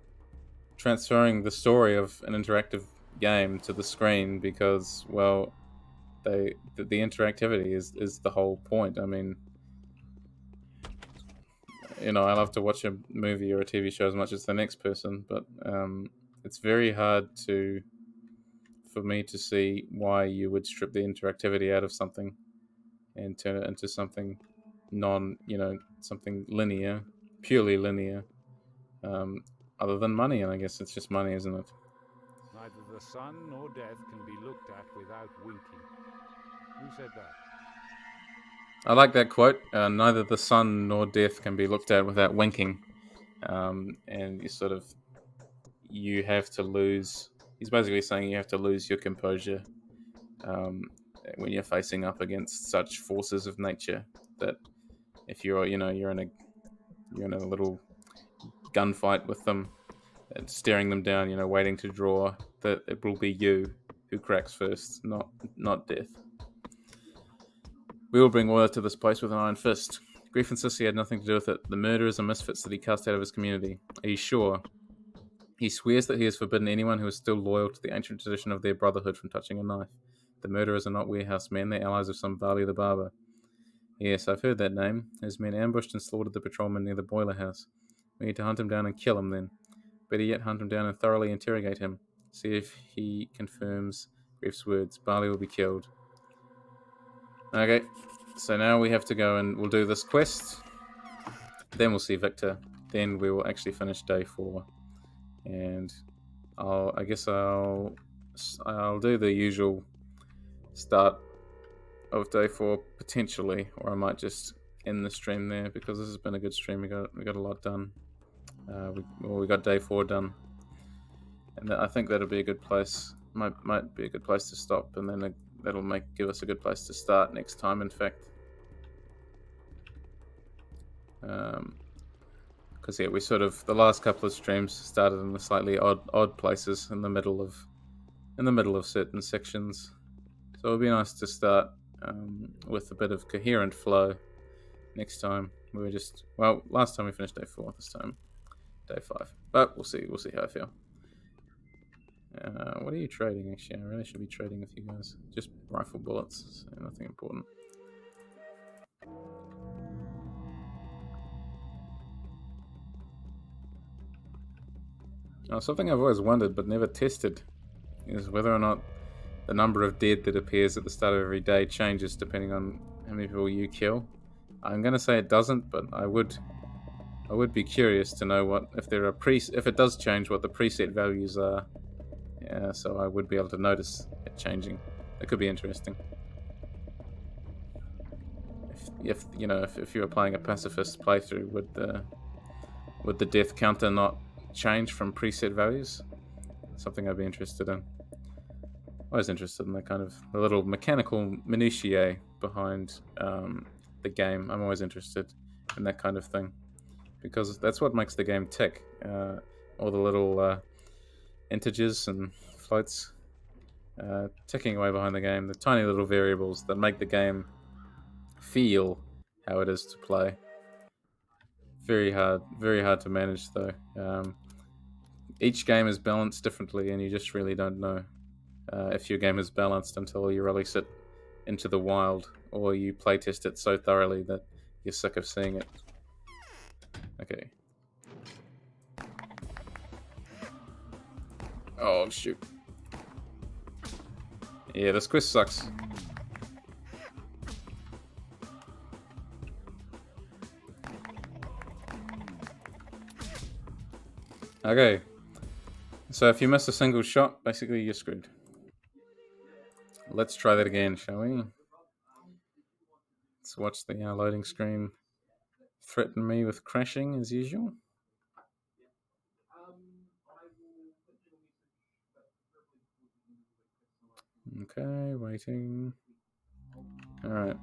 transferring the story of an interactive game to the screen because, well, the interactivity is the whole point. I mean, I love to watch a movie or a TV show as much as the next person, but it's very hard for me to see why you would strip the interactivity out of something and turn it into something something linear, purely linear, um, other than money. And I guess it's just money, isn't it? Neither the sun nor death can be looked at without winking. Who said that? I like that quote. Neither the sun nor death can be looked at without winking. And you have to lose. He's basically saying you have to lose your composure um, when you're facing up against such forces of nature. That if you're in a little gunfight with them, and staring them down, waiting to draw, that it will be you who cracks first, not death. We will bring order to this place with an iron fist. Grief insists he had nothing to do with it. The murderers are misfits that he cast out of his community. Are you sure? He swears that he has forbidden anyone who is still loyal to the ancient tradition of their brotherhood from touching a knife. The murderers are not warehouse men, they're allies of some Vali the Barber. Yes, I've heard that name. His men ambushed and slaughtered the patrolman near the boiler house. We need to hunt him down and kill him then. Better yet, hunt him down and thoroughly interrogate him. See if he confirms Grief's words. Barley will be killed. Okay, so now we have to go and we'll do this quest. Then we'll see Victor. Then we will actually finish day 4. And I guess I'll do the usual start of day 4 potentially, or I might just end the stream there because this has been a good stream. We got a lot done. We got day 4 done, and I think that'll be a good place. Might be a good place to stop, and then that'll give us a good place to start next time. In fact, because we the last couple of streams started in the slightly odd places in the middle of certain sections, so it'll be nice to start with a bit of coherent flow next time. Last time we finished day 4, this time day 5, but we'll see how I feel. What are you trading? Actually, I really should be trading with you guys. Just rifle bullets, so nothing important. Something I've always wondered but never tested is whether or not the number of dead that appears at the start of every day changes depending on how many people you kill. I'm going to say it doesn't, but I would be curious to know if it does change, what the preset values are. Yeah, so I would be able to notice it changing. It could be interesting. If you were playing a pacifist playthrough, would the death counter not change from preset values? Something I'd be interested in. Always interested in that kind of the little mechanical minutiae behind the game. I'm always interested in that kind of thing because that's what makes the game tick. All the little integers and floats ticking away behind the game, the tiny little variables that make the game feel how it is to play. Very hard to manage though. Each game is balanced differently, and you just really don't know if your game is balanced until you release it into the wild, or you playtest it so thoroughly that you're sick of seeing it. Okay. Oh shoot. Yeah, this quest sucks. Okay. So if you miss a single shot, basically you're screwed. Let's try that again, shall we? Let's watch the loading screen threaten me with crashing as usual. Okay, waiting. Alright.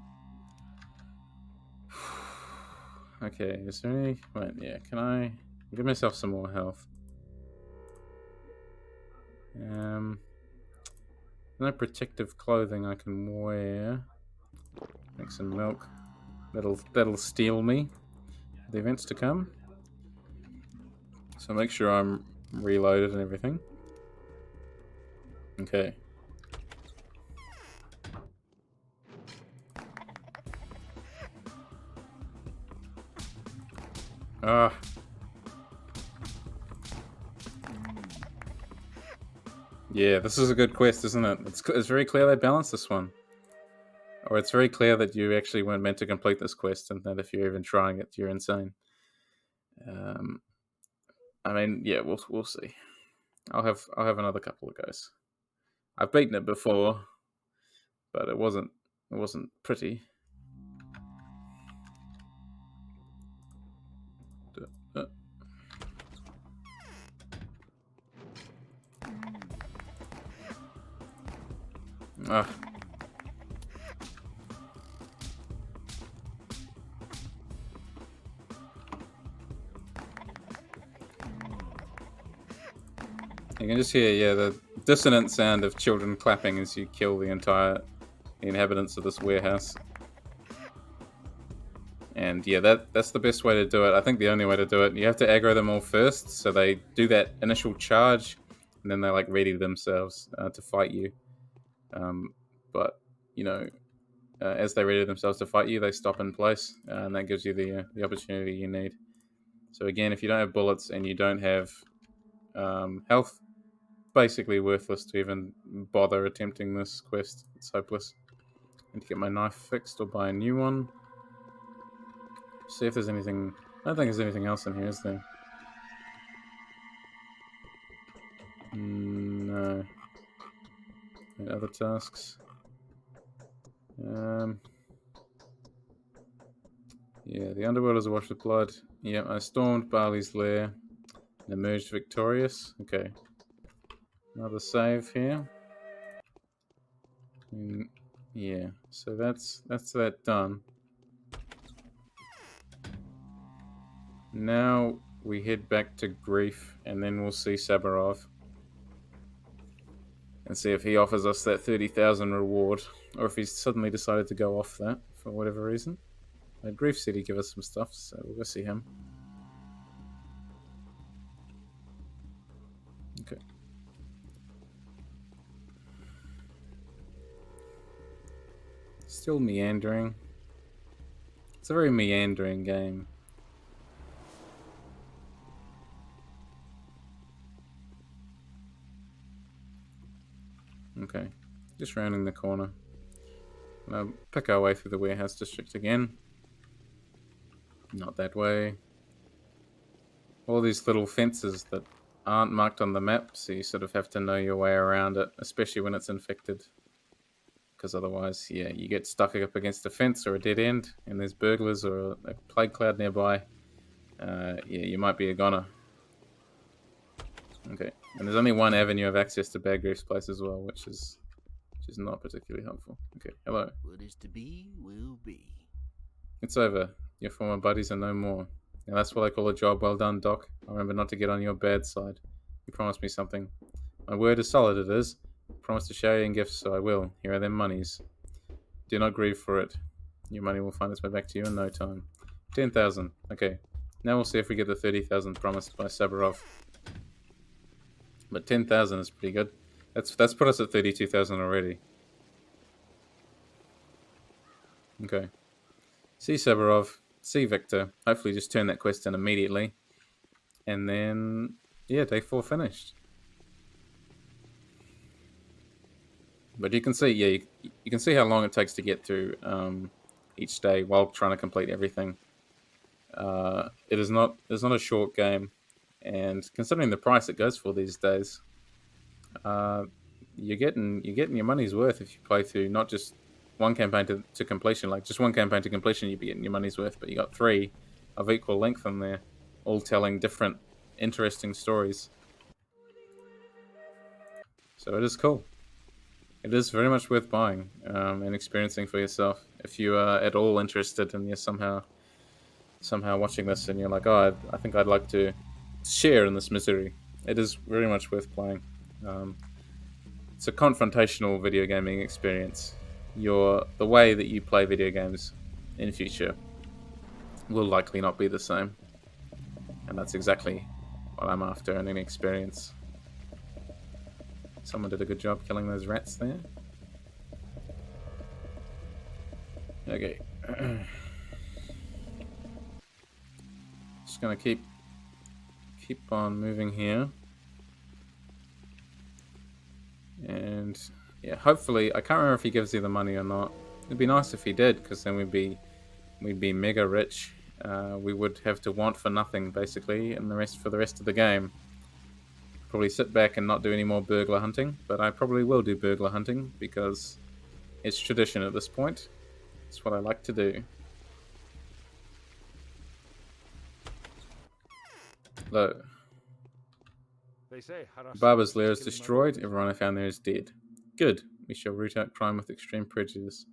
Okay, is there any... Wait, yeah, can I give myself some more health? No protective clothing I can wear. Make some milk. That'll steal me the events to come. So make sure I'm reloaded and everything. Okay. Ah. Yeah, this is a good quest, isn't it? It's very clear they balanced this one. Or it's very clear that you actually weren't meant to complete this quest, and that if you're even trying it, you're insane. I mean, yeah, we'll see. I'll have another couple of goes. I've beaten it before, but it wasn't pretty. Uh, ah. You can just hear, the dissonant sound of children clapping as you kill the inhabitants of this warehouse. And yeah, that's the best way to do it. I think the only way to do it. You have to aggro them all first, so they do that initial charge, and then they like ready themselves to fight you. But you know, as they ready themselves to fight you, they stop in place, and that gives you the opportunity you need. So again, if you don't have bullets and you don't have health, basically worthless to even bother attempting this quest. It's hopeless. I need to get my knife fixed or buy a new one. See if there's anything. I don't think there's anything else in here, is there? No. Any other tasks? Yeah, the underworld is awash with blood. Yeah, I stormed Barley's lair and emerged victorious. Okay. Another save here. Yeah, so that's that done. Now we head back to Grief, and then we'll see Sabarov and see if he offers us that 30,000 reward, or if he's suddenly decided to go off that for whatever reason. Grief said he'd give us some stuff, so we'll go see him. Okay. Still meandering. It's a very meandering game. Okay, just rounding the corner. Now pick our way through the warehouse district again. Not that way. All these little fences that aren't marked on the map, so you sort of have to know your way around it, especially when it's infected. Because otherwise, yeah, you get stuck up against a fence or a dead end, and there's burglars or a plague cloud nearby. Yeah, you might be a goner. Okay, and there's only one avenue of access to Bagreef's place as well, which is not particularly helpful. Okay, hello. What is to be, will be. It's over. Your former buddies are no more. Now that's what I call a job well done, Doc. I remember not to get on your bad side. You promised me something. My word is solid, it is. I promised to share you in gifts, so I will. Here are them monies. Do not grieve for it. Your money will find its way back to you in no time. 10,000. Okay. Now we'll see if we get the 30,000 promised by Sabarov. But 10,000 is pretty good. That's put us at 32,000 already. Okay. See Sabarov. See Victor. Hopefully just turn that quest in immediately. And then, yeah, day 4 finished. But you can see, yeah, you can see how long it takes to get through each day while trying to complete everything. It is not a short game, and considering the price it goes for these days, you're getting your money's worth if you play through not just one campaign to completion. Like just one campaign to completion, you'd be getting your money's worth, but you got 3 of equal length in there, all telling different, interesting stories. So it is cool. It is very much worth buying and experiencing for yourself if you are at all interested and you're somehow watching this and you're like, oh, I think I'd like to share in this misery. It is very much worth playing. It's a confrontational video gaming experience. The way that you play video games in future will likely not be the same, and that's exactly what I'm after in an experience. Someone did a good job killing those rats there. Okay. Just gonna keep on moving here. Yeah, hopefully, I can't remember if he gives you the money or not. It'd be nice if he did, because then we'd be mega rich. We would have to want for nothing basically, and for the rest of the game. Probably sit back and not do any more burglar hunting, but I probably will do burglar hunting because it's tradition at this point. It's what I like to do. Look, They say the harassing barber's lair witches is kill destroyed. marauders. Everyone I found there is dead. Good. We shall root out crime with extreme prejudice.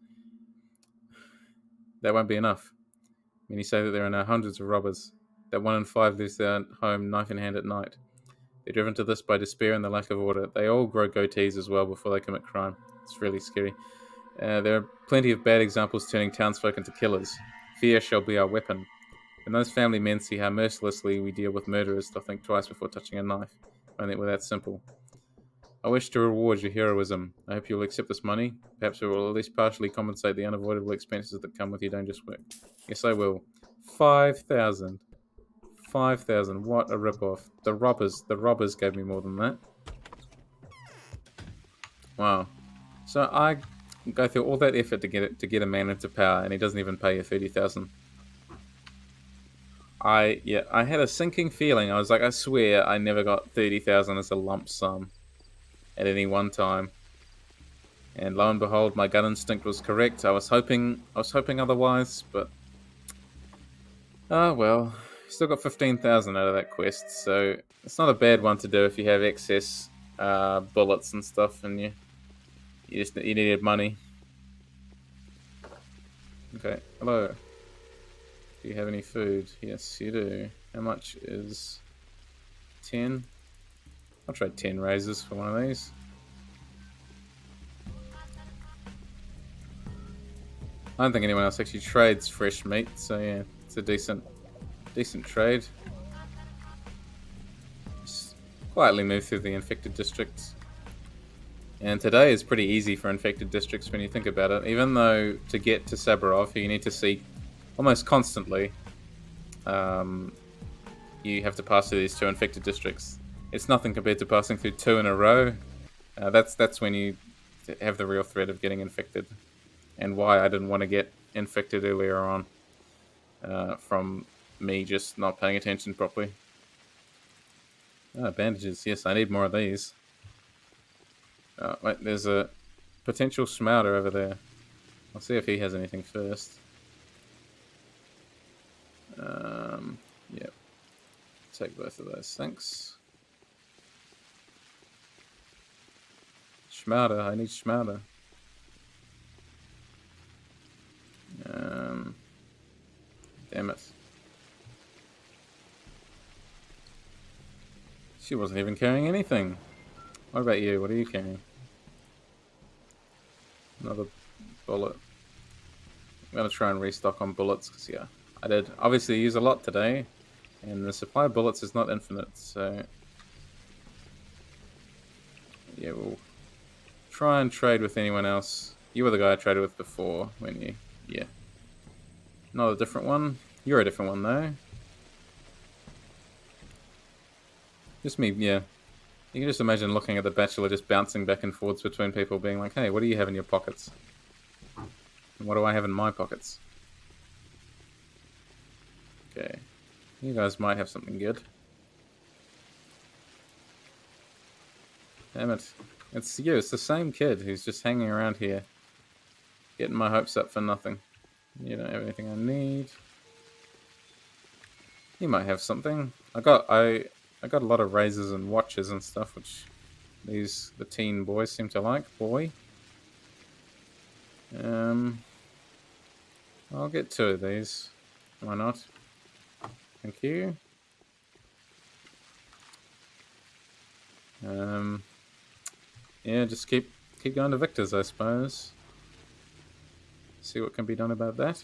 That won't be enough. Many say that there are now hundreds of robbers. That 1 in 5 leaves their home knife in hand at night. They're driven to this by despair and the lack of order. They all grow goatees as well before they commit crime. It's really scary. There are plenty of bad examples turning townsfolk into killers. Fear shall be our weapon. When those family men see how mercilessly we deal with murderers, they'll think twice before touching a knife. Only it were that simple. I wish to reward your heroism. I hope you'll accept this money. Perhaps it will at least partially compensate the unavoidable expenses that come with your dangerous work. Yes, I will. 5,000. 5,000. What a rip-off. The robbers gave me more than that. Wow. So I go through all that effort to get a man into power, and he doesn't even pay you 30,000. I had a sinking feeling. I was like, I swear I never got 30,000 as a lump sum at any one time. And lo and behold, my gut instinct was correct. I was hoping otherwise, but oh well. Still got 15,000 out of that quest, so it's not a bad one to do if you have excess bullets and stuff, and you needed money. Okay, hello. Do you have any food? Yes, you do. How much is 10? I'll trade 10 razors for one of these. I don't think anyone else actually trades fresh meat, so yeah, it's a decent trade. Just quietly move through the infected districts. And today is pretty easy for infected districts when you think about it. Even though to get to Sabarov, you need to seek almost constantly. You have to pass through these 2 infected districts. It's nothing compared to passing through 2 in a row. That's when you have the real threat of getting infected. And why I didn't want to get infected earlier on from me just not paying attention properly. Bandages. Yes, I need more of these. Wait, there's a potential smouter over there. I'll see if he has anything first. Yep. Take both of those, thanks. Schmouter, I need Schmouter. Damn it. She wasn't even carrying anything. What about you? What are you carrying? Another bullet. I'm going to try and restock on bullets, because yeah, I did obviously use a lot today, and the supply of bullets is not infinite, so yeah, we'll try and trade with anyone else. You were the guy I traded with before, weren't you? Yeah. Not a different one. You're a different one, though. Just me, yeah. You can just imagine looking at the Bachelor just bouncing back and forwards between people, being like, hey, what do you have in your pockets? And what do I have in my pockets? Okay. You guys might have something good. Damn it. It's you, it's the same kid who's just hanging around here. Getting my hopes up for nothing. You don't have anything I need. You might have something. I got a lot of razors and watches and stuff, which the teen boys seem to like. Boy. I'll get 2 of these. Why not? Thank you. Yeah, just keep going to Victor's, I suppose. See what can be done about that.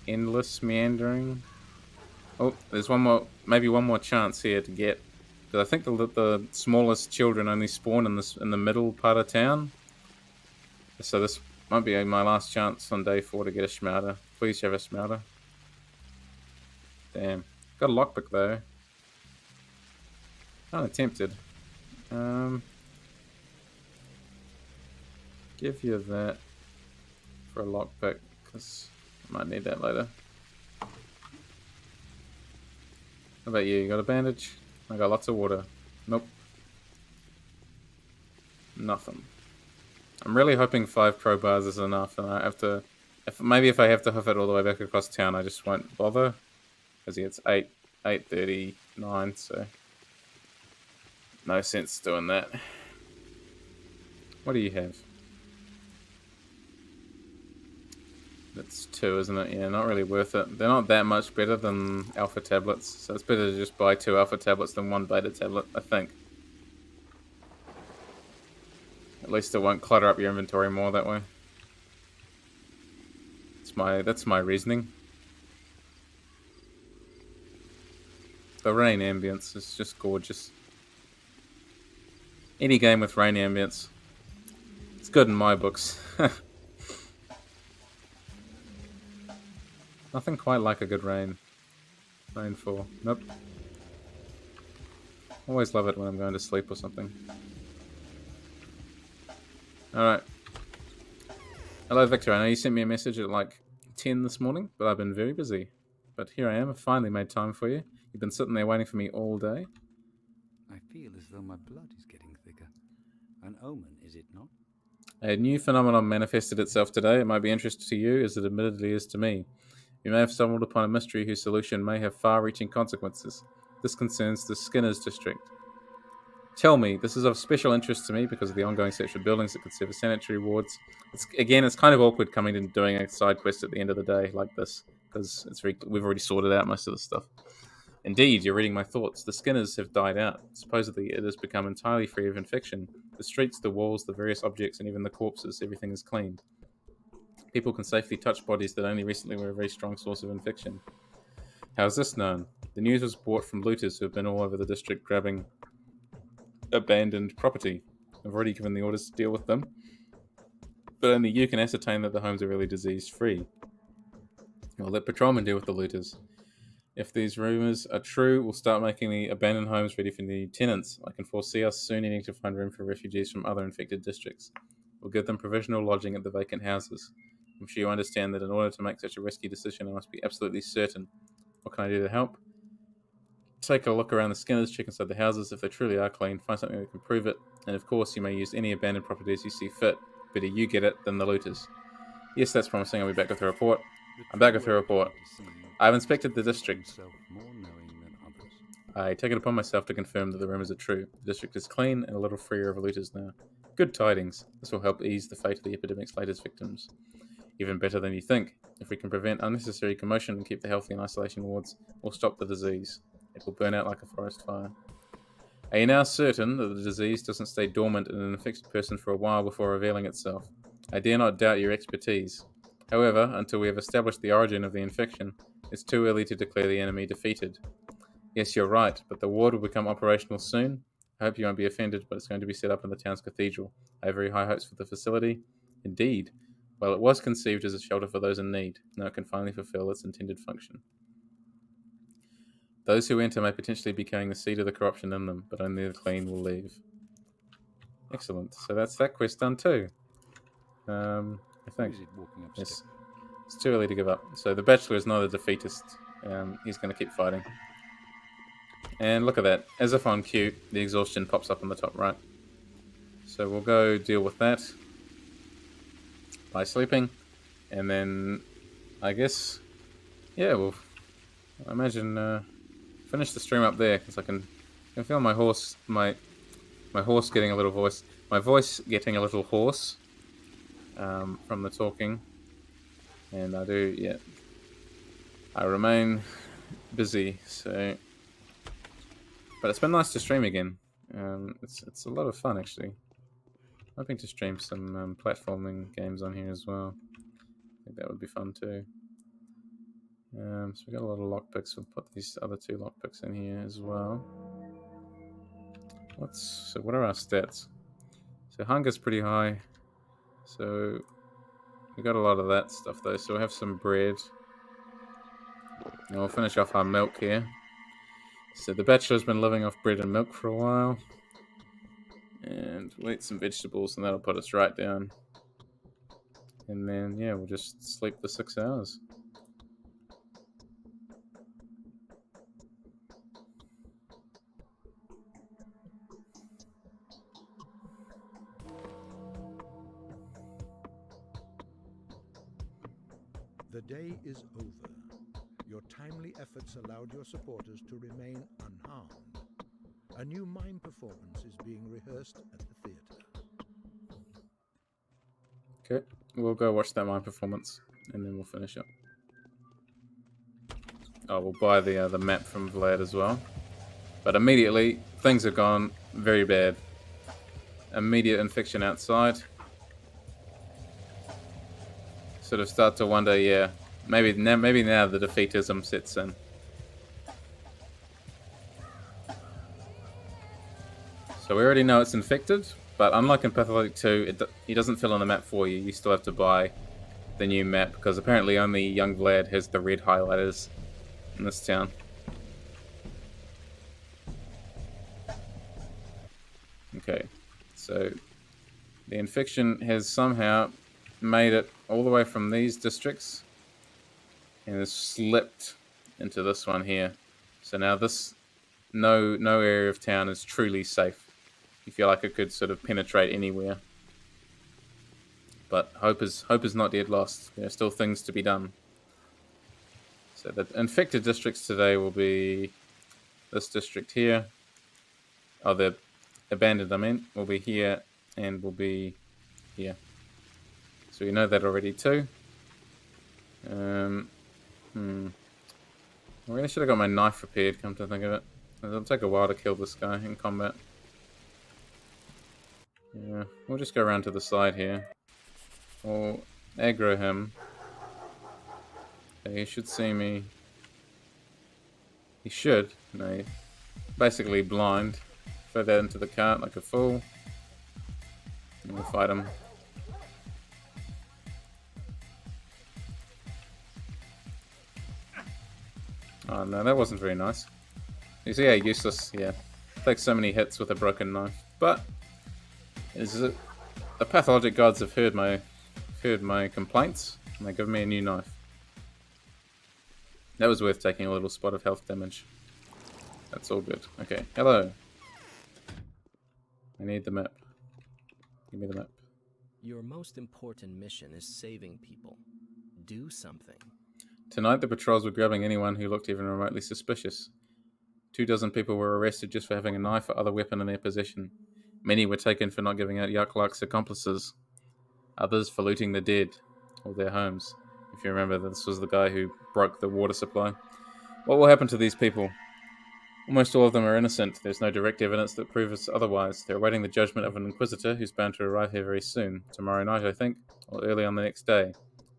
Endless meandering. Oh, there's maybe one more chance here to get. Because I think the smallest children only spawn in the middle part of town. So this might be my last chance on day 4 to get a Schmouter. Please have a Schmouter. Damn. Got a lockpick though. Kind of tempted. Give you that for a lockpick, because I might need that later. How about you? You got a bandage? I got lots of water. Nope. Nothing. I'm really hoping 5 crowbars is enough, and I have to... Maybe if I have to hoof it all the way back across town, I just won't bother. Because yeah, it's 8:39, so... No sense doing that. What do you have? That's 2, isn't it? Yeah, not really worth it. They're not that much better than alpha tablets, so it's better to just buy 2 alpha tablets than 1 beta tablet, I think. At least it won't clutter up your inventory more that way. That's my reasoning. The rain ambience is just gorgeous. Any game with rain ambience, it's good in my books. Nothing quite like a good rainfall. Nope. Always love it when I'm going to sleep or something. Alright. Hello, Victor. I know you sent me a message at like 10 this morning, but I've been very busy. But here I am. I finally made time for you. You've been sitting there waiting for me all day. I feel as though my blood is getting thicker. An omen, is it not? A new phenomenon manifested itself today. It might be interesting to you, as it admittedly is to me. You may have stumbled upon a mystery whose solution may have far-reaching consequences. This concerns the Skinners district. Tell me, this is of special interest to me because of the ongoing search for buildings that could serve as sanitary wards. It's kind of awkward coming and doing a side quest at the end of the day like this, because we've already sorted out most of the stuff. Indeed, you're reading my thoughts. The Skinners have died out. Supposedly, it has become entirely free of infection. The streets, the walls, the various objects, and even the corpses, everything is cleaned. People can safely touch bodies that only recently were a very strong source of infection. How is this known? The news was brought from looters who have been all over the district grabbing abandoned property. I've already given the orders to deal with them, but only you can ascertain that the homes are really disease-free. I'll let patrolmen deal with the looters. If these rumours are true, we'll start making the abandoned homes ready for new tenants. I can foresee us soon needing to find room for refugees from other infected districts. We'll give them provisional lodging at the vacant houses. I'm sure you understand that in order to make such a risky decision, I must be absolutely certain. What can I do to help? Take a look around the Skinners, check inside the houses. If they truly are clean, find something that can prove it. And of course, you may use any abandoned properties you see fit. Better you get it than the looters. Yes, that's promising. I'll be back with a report. I'm back with a report. I've inspected the district. More knowing than others. I take it upon myself to confirm that the rumours are true. The district is clean and a little freer of looters now. Good tidings. This will help ease the fate of the epidemic's latest victims. Even better than you think. If we can prevent unnecessary commotion and keep the healthy in isolation wards, we'll stop the disease. It will burn out like a forest fire. Are you now certain that the disease doesn't stay dormant in an infected person for a while before revealing itself? I dare not doubt your expertise. However, until we have established the origin of the infection, it's too early to declare the enemy defeated. Yes, you're right, but the ward will become operational soon. I hope you won't be offended, but it's going to be set up in the town's cathedral. I have very high hopes for the facility. Indeed. Well, it was conceived as a shelter for those in need. Now it can finally fulfill its intended function. Those who enter may potentially be carrying the seed of the corruption in them, but only the clean will leave. Excellent. So that's that quest done too. I think. Who is it walking up Yes. step? It's too early to give up. So the Bachelor is not a defeatist. He's going to keep fighting. And look at that. As if on cue, the exhaustion pops up on the top right. So we'll go deal with that by sleeping. And then, I guess, yeah, we'll, I imagine, finish the stream up there, because I can feel my horse, my horse getting a little voice. My voice getting a little hoarse from the talking. And I do, yeah. I remain busy, so... But it's been nice to stream again. It's a lot of fun, actually. Hoping to stream some platforming games on here as well. I think that would be fun too. So we got a lot of lockpicks. We'll put these other 2 lockpicks in here as well. So what are our stats? So hunger's pretty high. So we got a lot of that stuff though. So we'll have some bread. And we'll finish off our milk here. So the Bachelor's been living off bread and milk for a while. And we'll eat some vegetables and that'll put us right down. And then, yeah, we'll just sleep the 6 hours. The day is over. Your timely efforts allowed your supporters to remain unharmed. A new mime performance is being rehearsed at the theatre. Okay, we'll go watch that mime performance and then we'll finish up. Oh, we'll buy the map from Vlad as well. But immediately, things have gone very bad. Immediate infection outside. Sort of start to wonder, yeah, maybe now the defeatism sets in. So we already know it's infected, but unlike in Pathologic 2, he doesn't fill in the map for you. You still have to buy the new map, because apparently only young Vlad has the red highlighters in this town. Okay, so the infection has somehow made it all the way from these districts and has slipped into this one here. So now this no area of town is truly safe. You feel like it could sort of penetrate anywhere. But hope is not yet lost. There are still things to be done. So the infected districts today will be this district here. Oh, the abandoned, I mean, will be here and will be here. So we know that already too. I really should have got my knife prepared, come to think of it. It'll take a while to kill this guy in combat. Yeah, we'll just go around to the side here. We'll aggro him. Okay, he should see me. He should. No, basically blind. Throw that into the cart like a fool. And we'll fight him. Oh no, that wasn't very nice. You see how useless, yeah. Takes so many hits with a broken knife. But the Pathologic gods have heard my complaints, and they give me a new knife. That was worth taking a little spot of health damage. That's all good. Okay, hello. I need the map. Give me the map. Your most important mission is saving people. Do something. Tonight the patrols were grabbing anyone who looked even remotely suspicious. 24 people were arrested just for having a knife or other weapon in their possession. Many were taken for not giving out Yukluk's accomplices. Others for looting the dead, or their homes. If you remember, this was the guy who broke the water supply. What will happen to these people? Almost all of them are innocent. There's no direct evidence that proves otherwise. They're awaiting the judgment of an inquisitor who's bound to arrive here very soon. Tomorrow night, I think, or early on the next day.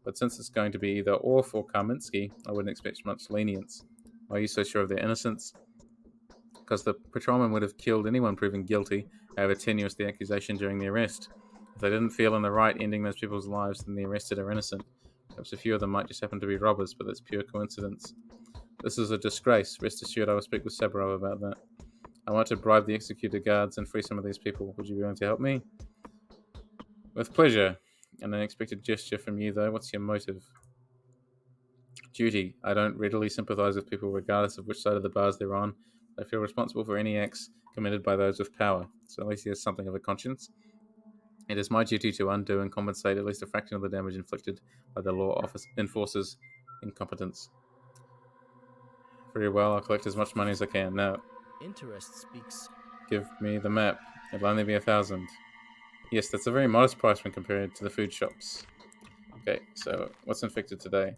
But since it's going to be either Orf or Karminski, I wouldn't expect much lenience. Why are you so sure of their innocence? Because the patrolman would have killed anyone proven guilty, however tenuous the accusation during the arrest. If they didn't feel in the right ending those people's lives, then the arrested are innocent. Perhaps a few of them might just happen to be robbers, but that's pure coincidence. This is a disgrace. Rest assured I will speak with Saburov about that. I want to bribe the executed guards and free some of these people. Would you be willing to help me? With pleasure. An unexpected gesture from you, though. What's your motive? Duty. I don't readily sympathize with people regardless of which side of the bars they're on. I feel responsible for any acts committed by those with power. So at least he has something of a conscience. It is my duty to undo and compensate at least a fraction of the damage inflicted by the law enforcers' incompetence. Very well, I'll collect as much money as I can. Now, Interest speaks. give me the map. It'll only be 1,000. Yes, that's a very modest price when compared to the food shops. Okay, so what's infected today?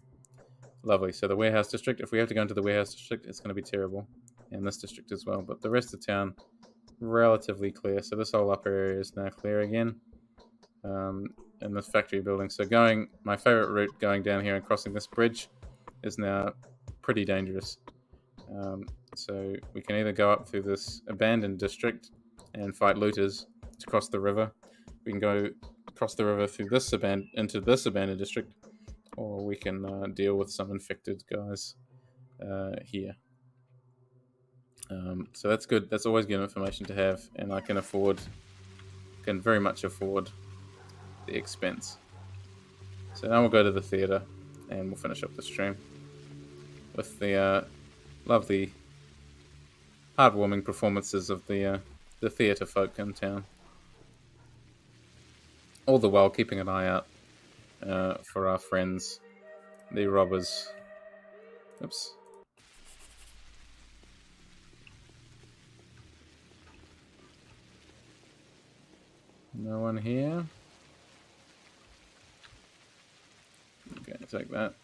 Lovely. So the warehouse district. If we have to go into the warehouse district, it's going to be terrible. And this district as well. But the rest of town, relatively clear. So this whole upper area is now clear again. In this factory building. So my favorite route going down here and crossing this bridge is now pretty dangerous. So we can either go up through this abandoned district and fight looters to cross the river. We can go cross the river through into this abandoned district, or we can deal with some infected guys here. So that's good. That's always good information to have, and I can very much afford the expense. So now we'll go to the theatre, and we'll finish up the stream with the lovely, heartwarming performances of the theatre folk in town. All the while keeping an eye out for our friends, the robbers. Oops. No one here. Okay, take that.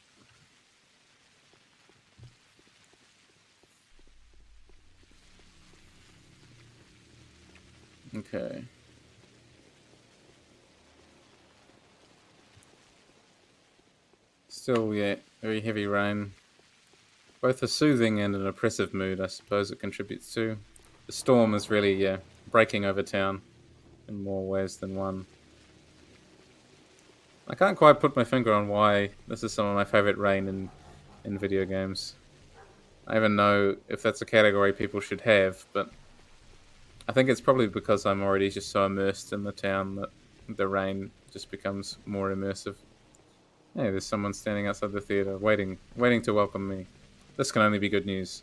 Okay. Still, yeah, very heavy rain. Both a soothing and an oppressive mood, I suppose it contributes to. The storm is really, breaking over town in more ways than one. I can't quite put my finger on why this is some of my favorite rain in video games. I even know if that's a category people should have, but I think it's probably because I'm already just so immersed in the town that the rain just becomes more immersive. Hey, there's someone standing outside the theatre, waiting to welcome me. This can only be good news.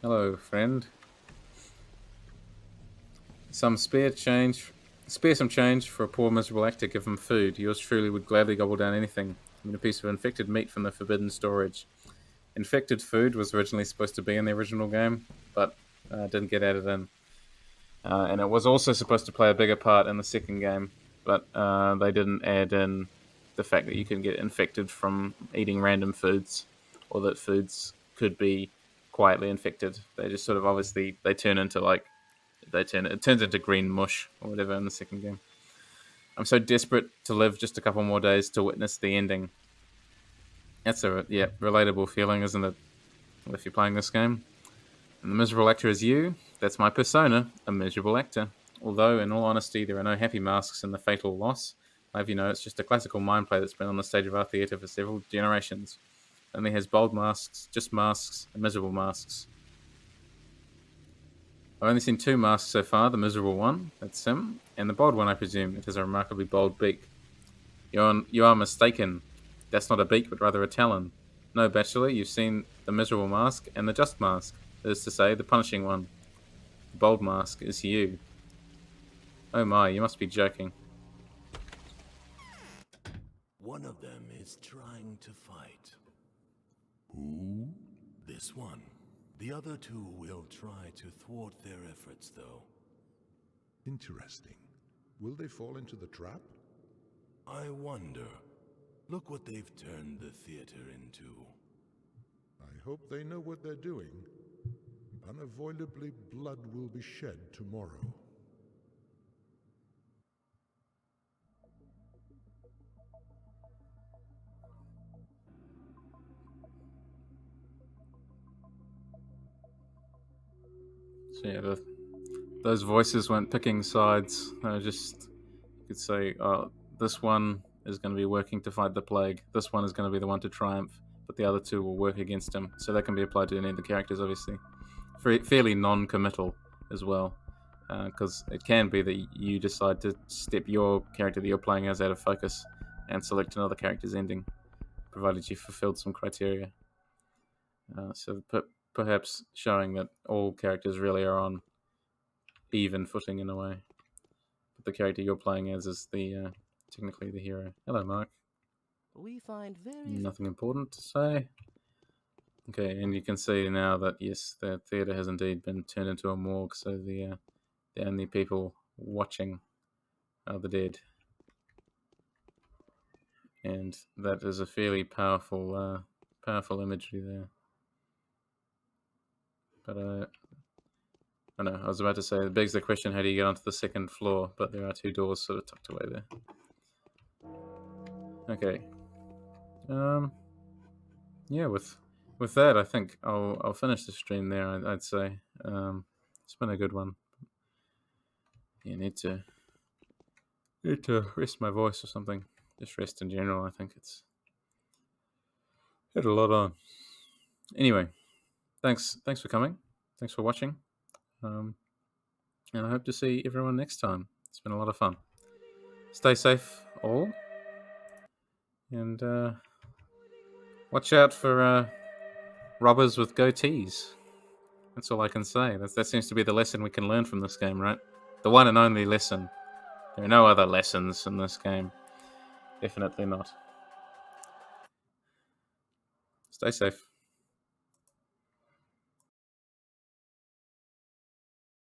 Hello, friend. Spare some change for a poor miserable actor. Give him food. Yours truly would gladly gobble down anything. Even a piece of infected meat from the forbidden storage. Infected food was originally supposed to be in the original game, but didn't get added in. And it was also supposed to play a bigger part in the second game, but they didn't add in the fact that you can get infected from eating random foods, or that foods could be quietly infected. They just sort of obviously it turns into green mush or whatever in the second game. I'm so desperate to live just a couple more days to witness the ending. That's a relatable feeling, isn't it? If you're playing this game. And the miserable actor is you. That's my persona, a miserable actor. Although, in all honesty, there are no happy masks in the fatal loss. I have you know, it's just a classical mind play that's been on the stage of our theatre for several generations. It only has bold masks, just masks, and miserable masks. I've only seen 2 masks so far, the miserable one, that's him, and the bold one, I presume. It has a remarkably bold beak. You are mistaken. That's not a beak, but rather a talon. No, Bachelor, you've seen the miserable mask and the just mask. That is to say, the punishing one. The bold mask is you. Oh my, you must be joking. One of them is trying to fight. Who? This one. The other 2 will try to thwart their efforts, though. Interesting. Will they fall into the trap? I wonder. Look what they've turned the theater into. I hope they know what they're doing. Unavoidably, blood will be shed tomorrow. So yeah, those voices weren't picking sides. They were just, you could say, oh, this one is going to be working to fight the plague. This one is going to be the one to triumph, but the other 2 will work against him. So that can be applied to any of the characters, obviously. Fairly non-committal as well, because it can be that you decide to step your character that you're playing as out of focus and select another character's ending, provided you fulfilled some criteria. So perhaps showing that all characters really are on even footing in a way. But the character you're playing as is the technically the hero. Hello, Mark. We find Nothing important to say. Okay, and you can see now that yes, the theatre has indeed been turned into a morgue, so the only people watching are the dead. And that is a fairly powerful imagery there. But I know, I was about to say, it begs the question, how do you get onto the second floor? But there are 2 doors sort of tucked away there. Okay. Yeah, with that, I think I'll finish the stream there. I'd say it's been a good one. You need to rest my voice or something. Just rest in general. I think Had a lot on. Anyway, thanks for coming. Thanks for watching. And I hope to see everyone next time. It's been a lot of fun. Stay safe, all. And watch out for robbers with goatees. That's all I can say. That seems to be the lesson we can learn from this game, right? The one and only lesson. There are no other lessons in this game. Definitely not. Stay safe.